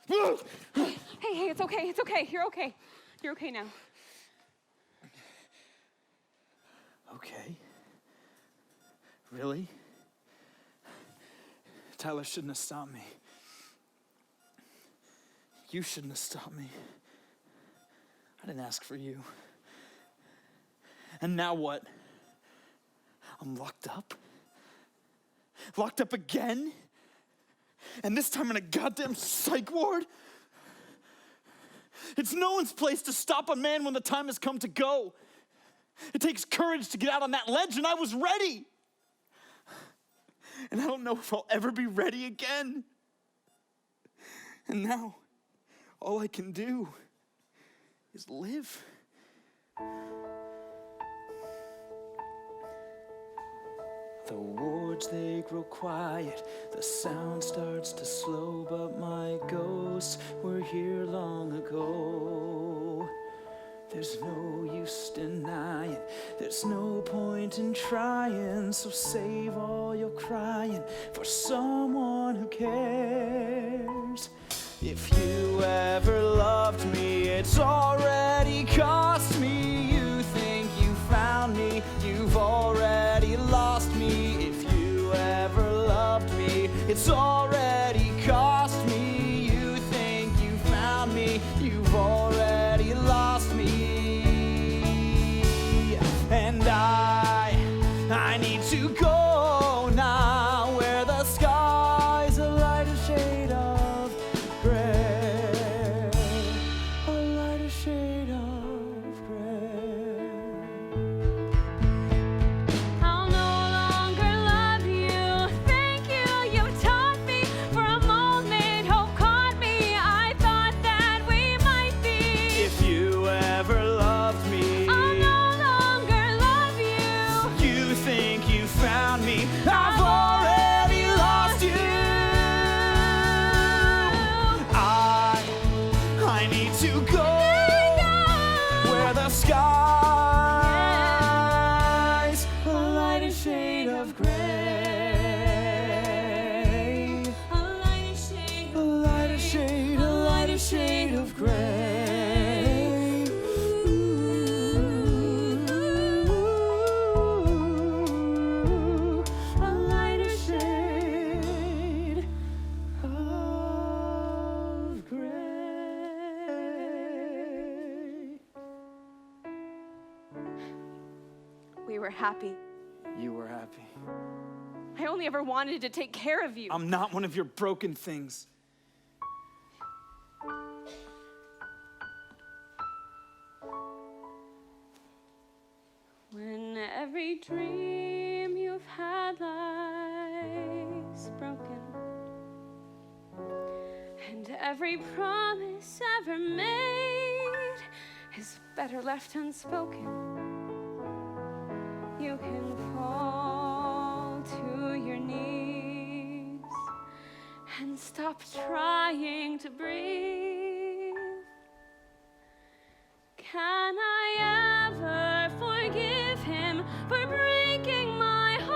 Hey, it's okay, it's okay. You're okay. You're okay now. Okay. Really? Tyler shouldn't have stopped me. You shouldn't have stopped me. I didn't ask for you. And now what? I'm locked up? Locked up again? And this time in a goddamn psych ward? It's no one's place to stop a man when the time has come to go. It takes courage to get out on that ledge, and I was ready. And I don't know if I'll ever be ready again. And now, all I can do is live. The wards, they grow quiet, the sound starts to slow, but my ghosts were here long ago. There's no use denying, there's no point in trying, so save all your crying for someone who cares. If you ever loved me, it's already cost me. You think you found me, you've already lost me. If you ever loved me, it's already cost me. You think you found me, you've already lost me. And I need to go now, where the sky's a lighter shade of gray, a lighter shade of gray. I'll no longer love you. Thank you, you taught me. For a moment, hope caught me. I thought that we might be. If you ever loved me, I'll no longer love you. you think you found me, I've already lost you. I need to go where the skies a lighter shade of gray, A lighter shade, a lighter shade, a lighter shade of gray. Ooh, a lighter shade of gray. We were happy. You were happy. I only ever wanted to take care of you. I'm not one of your broken things. When every dream you've had lies broken, and every promise ever made is better left unspoken, you can fall to your knees and stop trying to breathe. Can I ever forgive him for breaking my heart?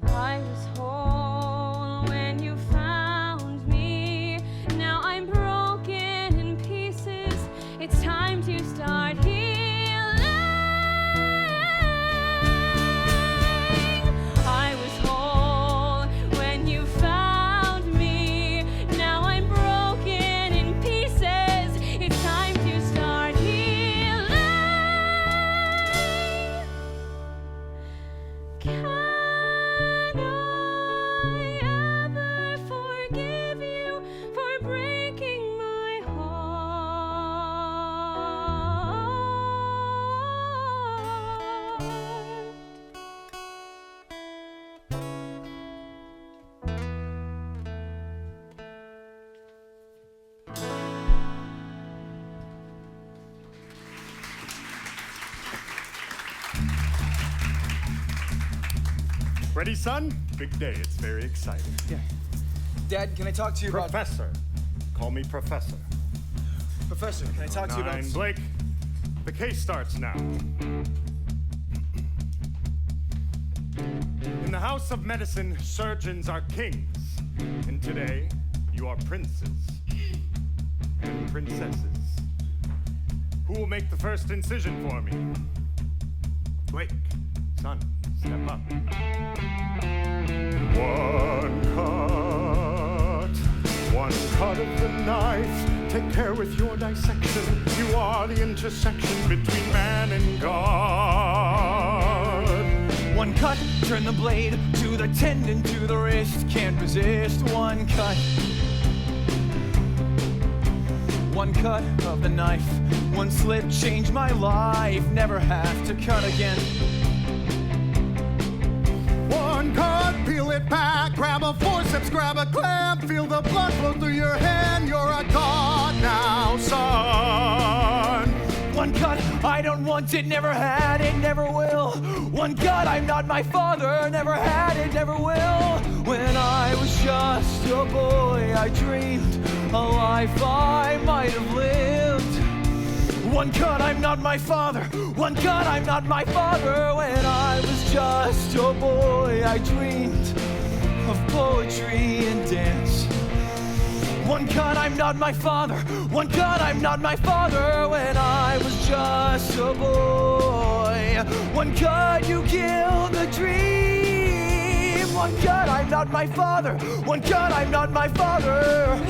I was whole when you found me. Now I'm broken in pieces. It's time to start healing. I was whole when you found me. Now I'm broken in pieces. It's time to start healing. Can I ever forgive you for breaking my heart? Ready, son? Big day. It's very exciting. Yeah. Dad, can I talk to you about... Professor. Call me Professor. Professor, can I talk to you about... Blake, the case starts now. In the house of medicine, surgeons are kings. And today, you are princes and princesses. Who will make the first incision for me? Blake, son, step up. One cut of the knife. Take care with your dissection. You are the intersection between man and God. One cut, turn the blade to the tendon, to the wrist. Can't resist one cut. One cut of the knife. One slit changed my life. Never have to cut again. One cut, peel it back, grab a forceps, grab a clamp, feel the blood flow through your hand, you're a god now, son. One cut, I don't want it, never had it, never will. One cut, I'm not my father, never had it, never will. When I was just a boy, I dreamed a life I might have lived. One cut, I'm not my father. One cut, I'm not my father. When I was just a boy, I dreamed of poetry and dance. One cut, I'm not my father. One cut, I'm not my father. When I was just a boy. One cut, you killed the dream. One cut, I'm not my father. One cut, I'm not my father.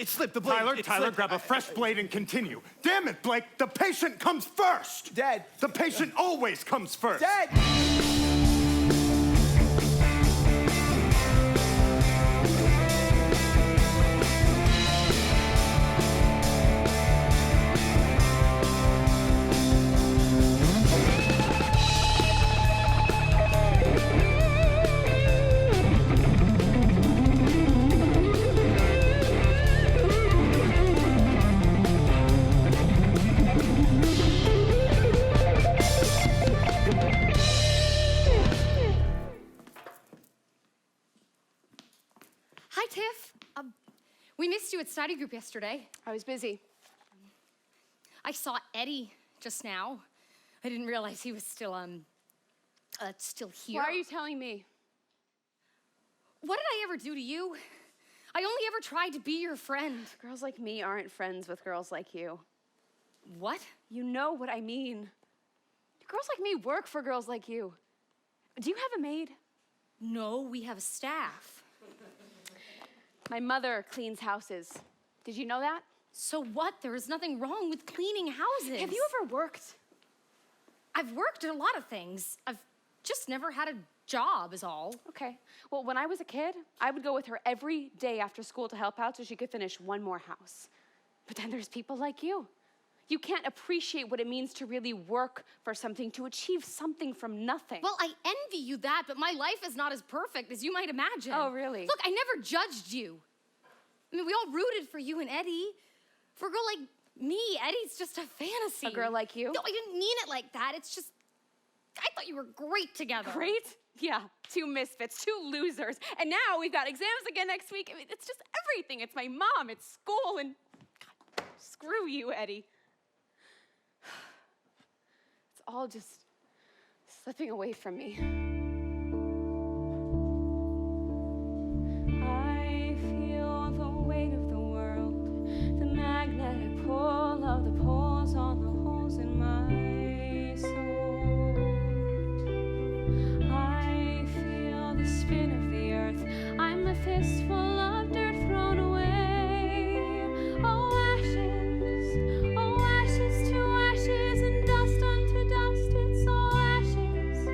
Slip the blade. Tyler, grab a fresh blade and continue. Damn it, Blake, the patient comes first. Dad. The patient always comes first. Dad. We missed you at study group yesterday. I was busy. I saw Eddie just now. I didn't realize he was still here. Why are you telling me? What did I ever do to you? I only ever tried to be your friend. Girls like me aren't friends with girls like you. What? You know what I mean. Girls like me work for girls like you. Do you have a maid? No, we have a staff. My mother cleans houses. Did you know that? So what? There is nothing wrong with cleaning houses. Have you ever worked? I've worked at a lot of things. I've just never had a job is all. Okay. Well, when I was a kid, I would go with her every day after school to help out so she could finish one more house. But then there's people like you. You can't appreciate what it means to really work for something, to achieve something from nothing. Well, I envy you that, but my life is not as perfect as you might imagine. Oh, really? Look, I never judged you. I mean, we all rooted for you and Eddie. For a girl like me, Eddie's just a fantasy. A girl like you? No, I didn't mean it like that. It's just, I thought you were great together. Great? Yeah, two misfits, two losers. And now we've got exams again next week. I mean, it's just everything. It's my mom, it's school, and God, screw you, Eddie. It's all just slipping away from me. I feel the weight of the world, the magnetic pull of the poles on the holes in my soul. I feel the spin of the earth. I'm a fistful of dirt thrown away. Oh, ashes to ashes, and dust unto dust. It's all ashes.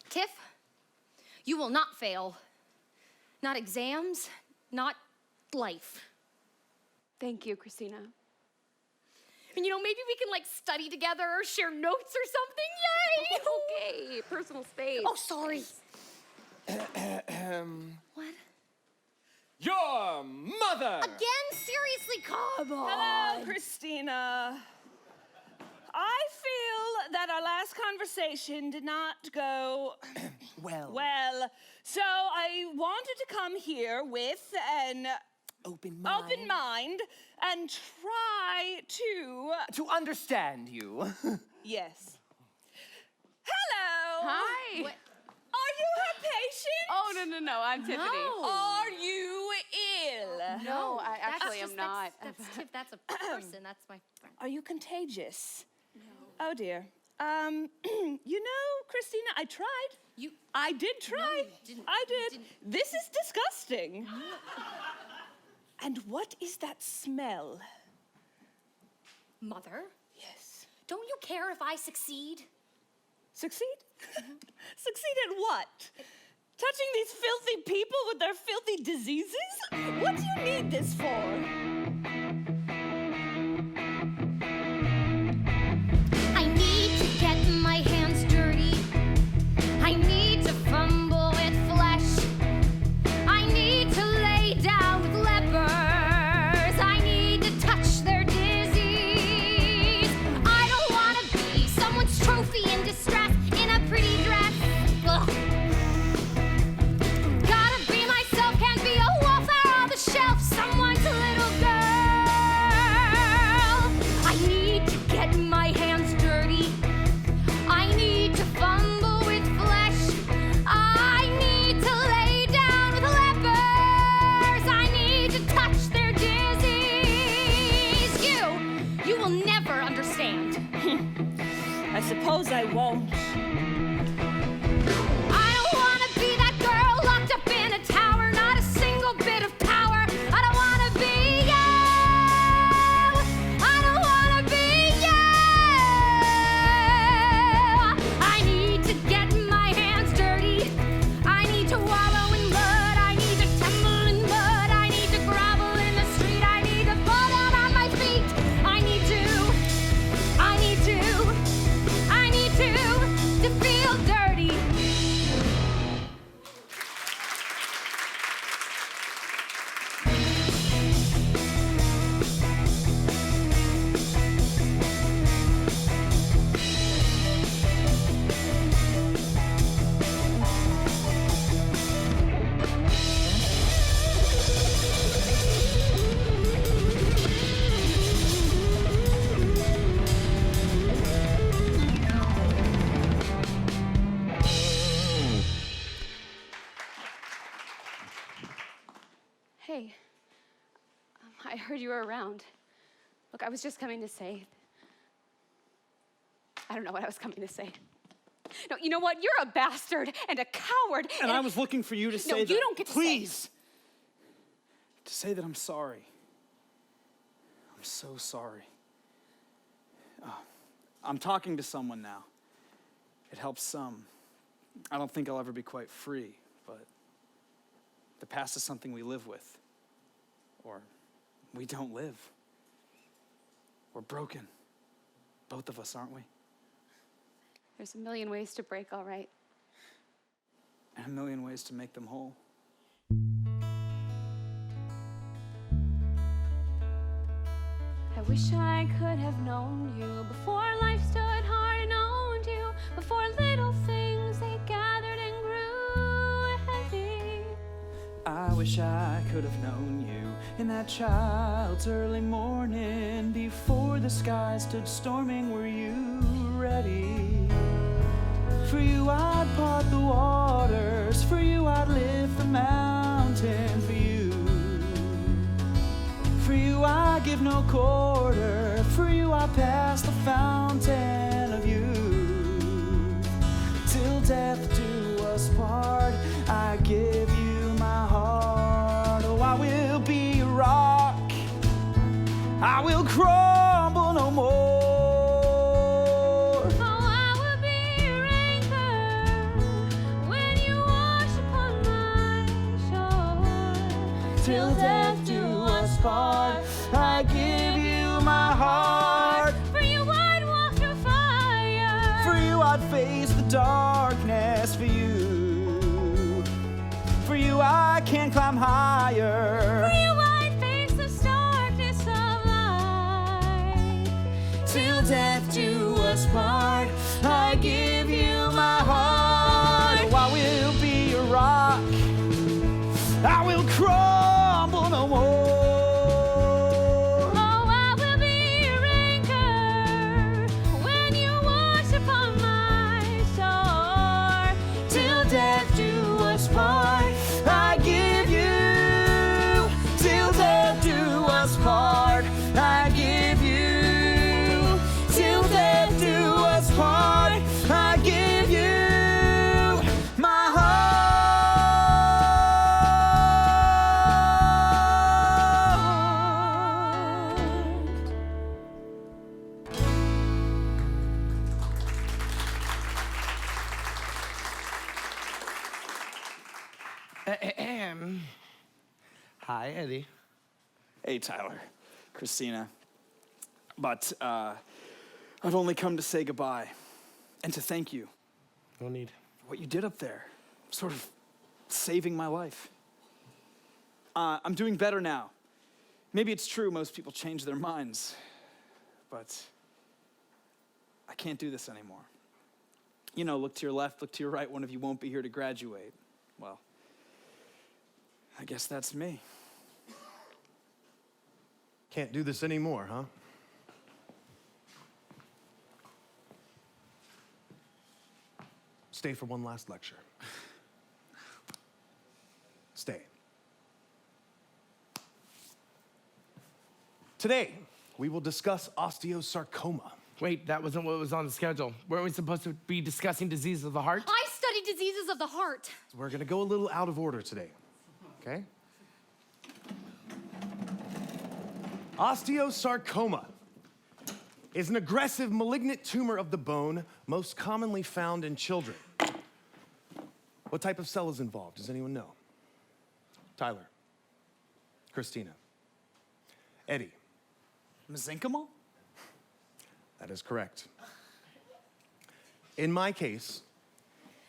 Tiff, you will not fail. Not exams, not life. Thank you, Christina. And you know, maybe we can like study together or share notes or something. Yay! Okay, personal space. Oh, sorry. What? Your mother! Again? Seriously, come on. Hello, Christina. I feel that our last conversation did not go well. So I wanted to come here with an Open mind and try to understand you. yes. Hello. Hi. What? Are you her patient? Oh, no, I'm Tiffany. No. Are you ill? No, I That's actually am just- not. That's Tiff. That's a person. That's my friend. Are you contagious? No. Oh dear. You know, Christina, I tried. I did try. you didn't. I You did. didn't. This is disgusting. And what is that smell? Mother, Yes. don't you care if I succeed? Succeed? Succeed at what? Touching these filthy people with their filthy diseases? What do you need this for? I need to get my hands dirty. I need to fumble with flesh. I need to lay down with lepers. I need to touch their disease. I don't want to be someone's trophy in distress in a pretty dress. Ugh. Gotta be myself, can't be a wallflower on the shelf, someone's little girl. I need to get my hands dirty. I need to fumble with flesh. I need to lay down with lepers. I need to touch their disease. You will never understand. I suppose I won't. I don't want to be that girl locked up in a tower, not a single bit of power. I don't want to be you. I don't want to be you. I need to get my hands dirty. I need to wallow in mud. I need to tumble in mud. I need to grovel in the street. I need to fall down on my feet. I need to feel dirty. Hey, I heard you were around. Look, I was just coming to say. I don't know what I was coming to say. No, you know what? You're a bastard and a coward. And I was looking for you to say that. you don't get to say. Please! To say that I'm sorry. I'm so sorry. I'm talking to someone now. It helps some. I don't think I'll ever be quite free, but the past is something we live with. Or we don't live. We're broken. Both of us, aren't we? There's a million ways to break, all right. And a million ways to make them whole. I wish I could have known you before life stood hard and owned you, before little things they gathered and grew heavy. I wish I could have known you in that child's early morning, before the sky stood storming. Were you ready? For you I'd part the waters, for you I'd lift the mountain, for you I give no quarter, for you I pass the fountain of youth. Till death do us part, I give you my heart. Oh, I will be I will crumble no more. Oh, I will be your anchor when you wash upon my shore. Till death do us part, I give you my heart. For you I'd walk through fire. For you I'd face the darkness. For you I can climb higher. For you I'd face the darkness of life. Till death do us part, I give you my heart. Oh, I will be your rock, I will crumble no more. Oh, I will be your anchor when you wash upon my shore. Till death do us part, I give you. Till death do us part, I give you. Till death do us part, I give you my Hi, Eddie. Hey, Tyler, Christina. But I've only come to say goodbye and to thank you No need. for what you did up there, sort of saving my life. I'm doing better now. Maybe it's true most people change their minds, but I can't do this anymore. You know, look to your left, look to your right, one of you won't be here to graduate. Well, I guess that's me. Can't do this anymore, huh? Stay for one last lecture. Stay. Today, we will discuss osteosarcoma. Wait, that wasn't what was on the schedule. Weren't we supposed to be discussing diseases of the heart? I study diseases of the heart. We're gonna go a little out of order today, okay? Osteosarcoma is an aggressive malignant tumor of the bone most commonly found in children. What type of cell is involved? Does anyone know? Tyler, Christina, Eddie. Mesenchymal? That is correct. In my case,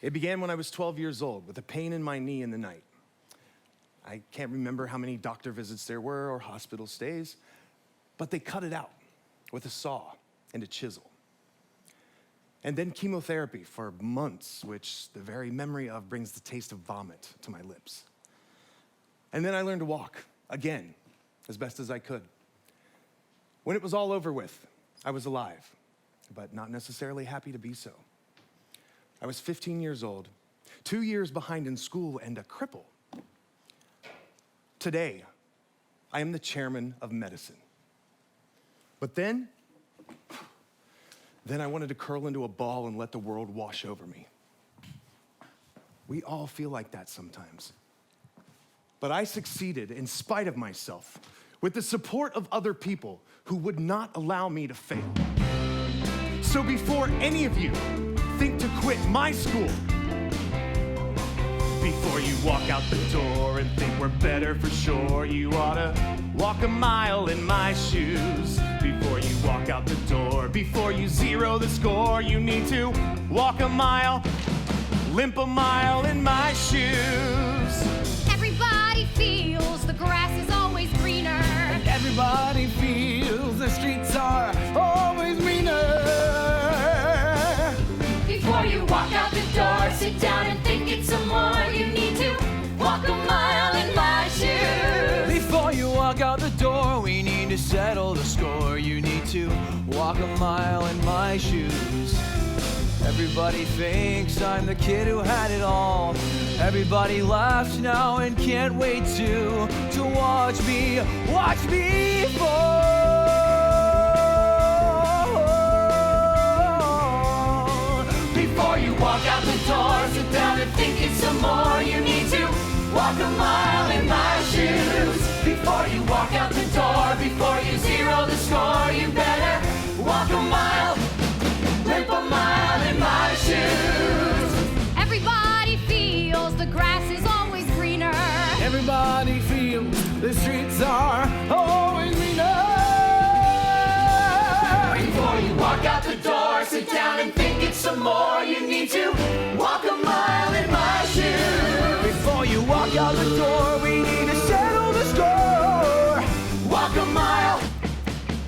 it began when I was 12 years old with a pain in my knee in the night. I can't remember how many doctor visits there were or hospital stays, but they cut it out with a saw and a chisel. And then chemotherapy for months, which the very memory of brings the taste of vomit to my lips. And then I learned to walk again, as best as I could. When it was all over with, I was alive, but not necessarily happy to be so. I was 15 years old, 2 years behind in school, and a cripple. Today, I am the chairman of medicine. But then I wanted to curl into a ball and let the world wash over me. We all feel like that sometimes. But I succeeded in spite of myself, with the support of other people who would not allow me to fail. So before any of you think to quit my school, before you walk out the door and think we're better for sure, you ought to walk a mile in my shoes. Before you walk out the door, before you zero the score, you need to walk a mile, limp a mile in my shoes. Everybody feels the grass is always greener. And everybody feels the streets are always meaner. Before you walk out the door, sit down and think it some more. You need to walk a mile in my shoes. Before you walk out the door, we need to settle the score. You need to walk a mile in my shoes. Everybody thinks I'm the kid who had it all. Everybody laughs now and can't wait to watch me fall. Before you walk out the door, sit down and think it some more. You need to walk a mile in my shoes. Before you walk out the door, before you zero sit down and think it some more. You need to walk a mile in my shoes. Before you walk out the door, we need to settle the score. Walk a mile,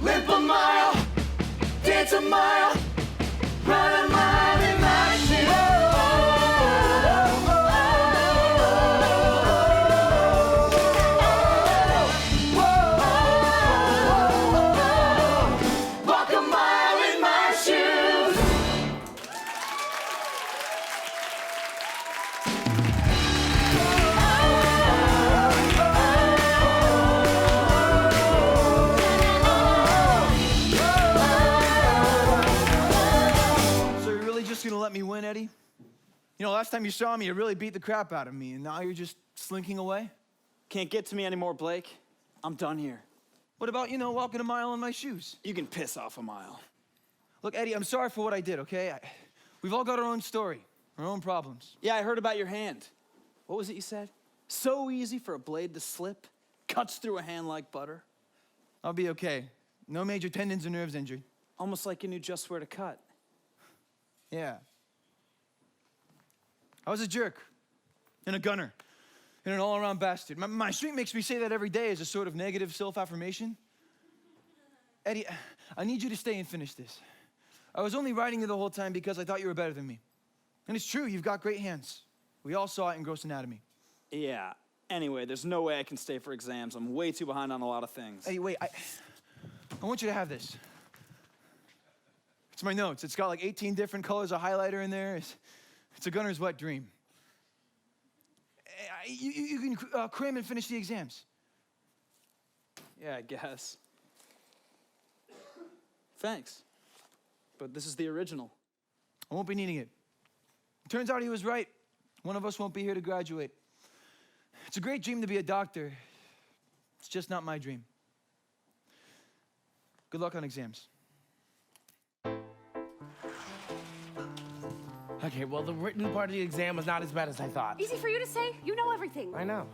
limp a mile, dance a mile, run a mile in my shoes. Walk a mile in my shoes. So you're really just gonna let me win, Eddie? You know, last time you saw me, you really beat the crap out of me, and now you're just slinking away? Can't get to me anymore, Blake. I'm done here. What about, you know, walking a mile in my shoes? You can piss off a mile. Look, Eddie, I'm sorry for what I did, okay? We've all got our own story, our own problems. Yeah, I heard about your hand. What was it you said? So easy for a blade to slip. Cuts through a hand like butter. I'll be okay. No major tendons or nerves injured. Almost like you knew just where to cut. Yeah. I was a jerk and a gunner and an all-around bastard. My streak makes me say that every day as a sort of negative self-affirmation. Eddie, I need you to stay and finish this. I was only writing you the whole time because I thought you were better than me. And it's true, you've got great hands. We all saw it in gross anatomy. Yeah. Anyway, there's no way I can stay for exams. I'm way too behind on a lot of things. Hey, wait, I want you to have this. It's my notes. It's got like 18 different colors of highlighter in there. It's a gunner's wet dream. You can cram and finish the exams. Yeah, I guess. Thanks. But this is the original. I won't be needing it. Turns out he was right. One of us won't be here to graduate. It's a great dream to be a doctor. It's just not my dream. Good luck on exams. Okay, well, the written part of the exam was not as bad as I thought. Easy for you to say. You know everything. I know.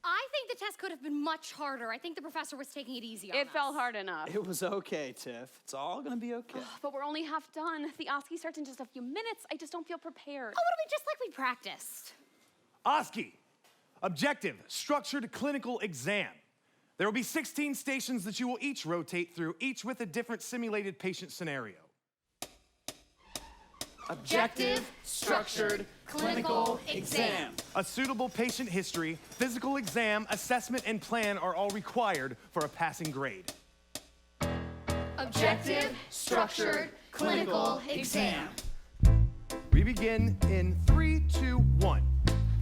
I think the test could have been much harder. I think the professor was taking it easy on us. It felt hard enough. It was okay, Tiff. It's all gonna be okay. But we're only half done. The OSCE starts in just a few minutes. I just don't feel prepared. Oh, it'll be just like we practiced. OSCE, objective, structured clinical exam. There will be 16 stations that you will each rotate through, each with a different simulated patient scenario. Objective, structured, clinical exam. A suitable patient history, physical exam, assessment, and plan are all required for a passing grade. Objective, structured, clinical exam. We begin in 3, 2, 1.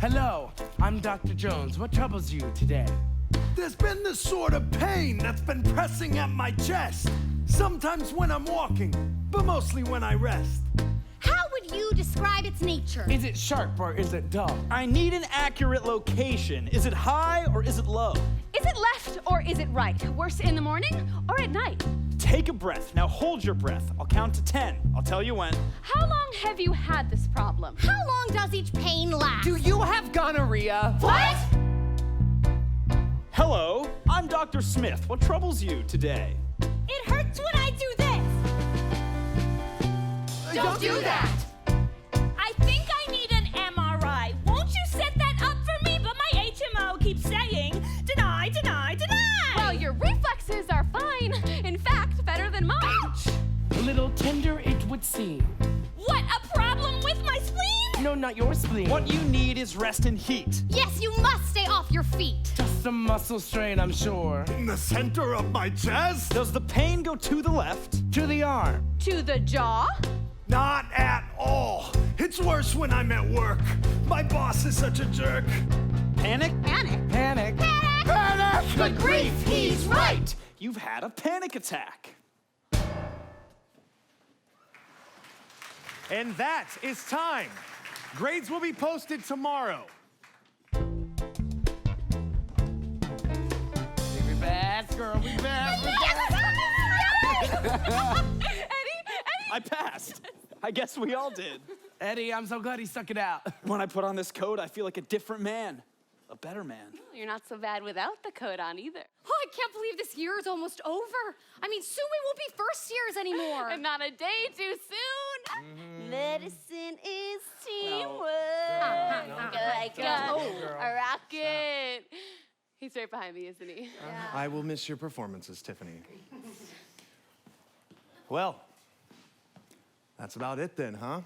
Hello, I'm Dr. Jones. What troubles you today? There's been this sort of pain that's been pressing at my chest. Sometimes when I'm walking, but mostly when I rest. How would you describe its nature? Is it sharp or is it dull? I need an accurate location. Is it high or is it low? Is it left or is it right? Worse in the morning or at night? Take a breath. Now hold your breath. I'll count to 10. I'll tell you when. How long have you had this problem? How long does each pain last? Do you have gonorrhea? What? Hello, I'm Dr. Smith. What troubles you today? It hurts when I do this. Don't do that. I think I need an MRI. Won't you set that up for me? But my HMO keeps saying, deny, deny, deny. Well, your reflexes are fine. In fact, better than mine. Ouch! A little tender it would seem. What, a problem with my spleen? No, not your spleen. What you need is rest and heat. Yes, you must stay off your feet. Just some muscle strain, I'm sure. In the center of my chest? Does the pain go to the left? To the arm. To the jaw? Not at all. It's worse when I'm at work. My boss is such a jerk. Panic? Panic. Panic. Panic! Good grief, he's right. You've had a panic attack. And that is time. Grades will be posted tomorrow. We back, girl, we back. Eddie? I passed. I guess we all did. Eddie, I'm so glad he stuck it out. When I put on this coat, I feel like a different man. A better man. You're not so bad without the coat on either. Oh, I can't believe this year is almost over. I mean, soon we won't be first years anymore. And not a day too soon. Medicine is teamwork. A rocket. He's right behind me, isn't he? I will miss your performances, Tiffany. Well, that's about it then, huh?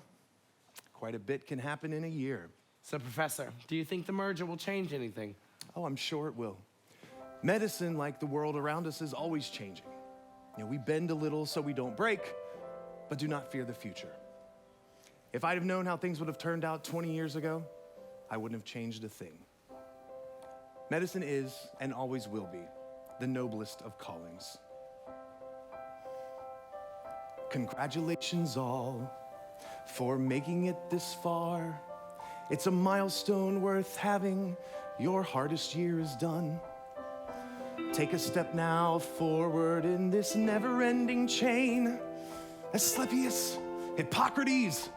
Quite a bit can happen in a year. So, Professor, do you think the merger will change anything? Oh, I'm sure it will. Medicine, like the world around us, is always changing. You know, we bend a little so we don't break, but do not fear the future. If I'd have known how things would have turned out 20 years ago, I wouldn't have changed a thing. Medicine is, and always will be, the noblest of callings. Congratulations all for making it this far. It's a milestone worth having. Your hardest year is done. Take a step now forward in this never-ending chain. Asclepius, Hippocrates,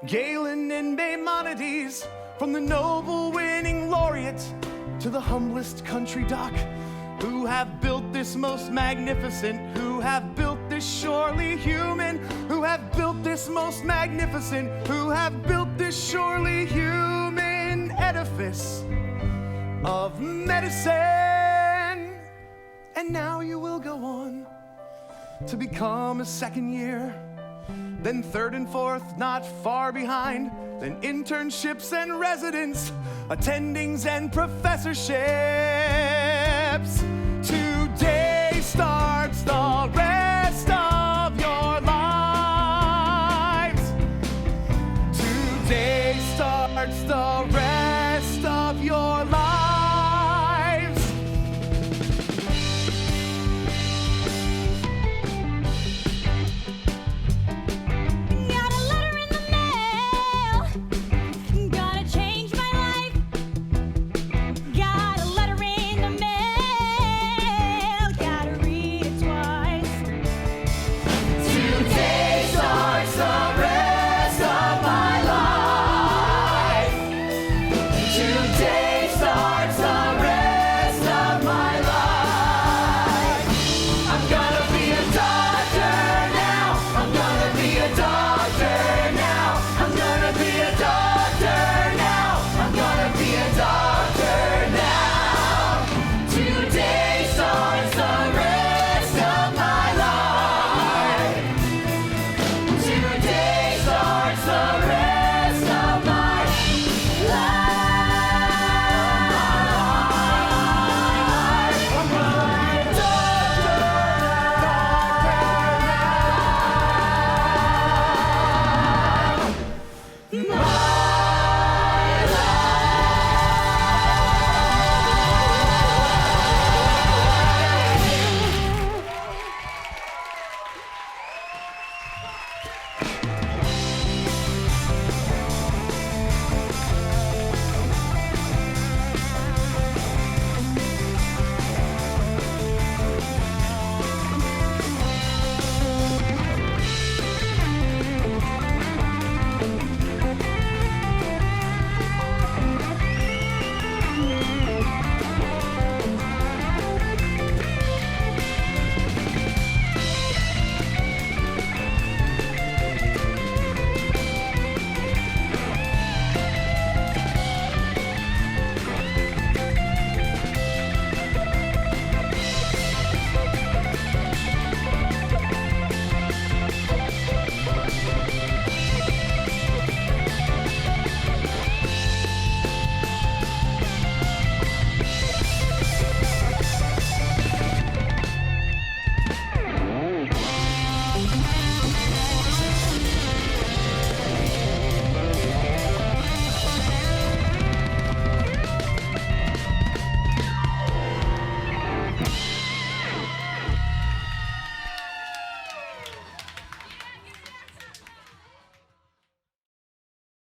Galen, and Maimonides, from the noble winning laureate to the humblest country doc, who have built this most magnificent, who have built this surely human, who have built this most magnificent, who have built this surely human edifice of medicine. And now you will go on to become a second year, then third and fourth, not far behind, then internships and residence, attendings and professorships.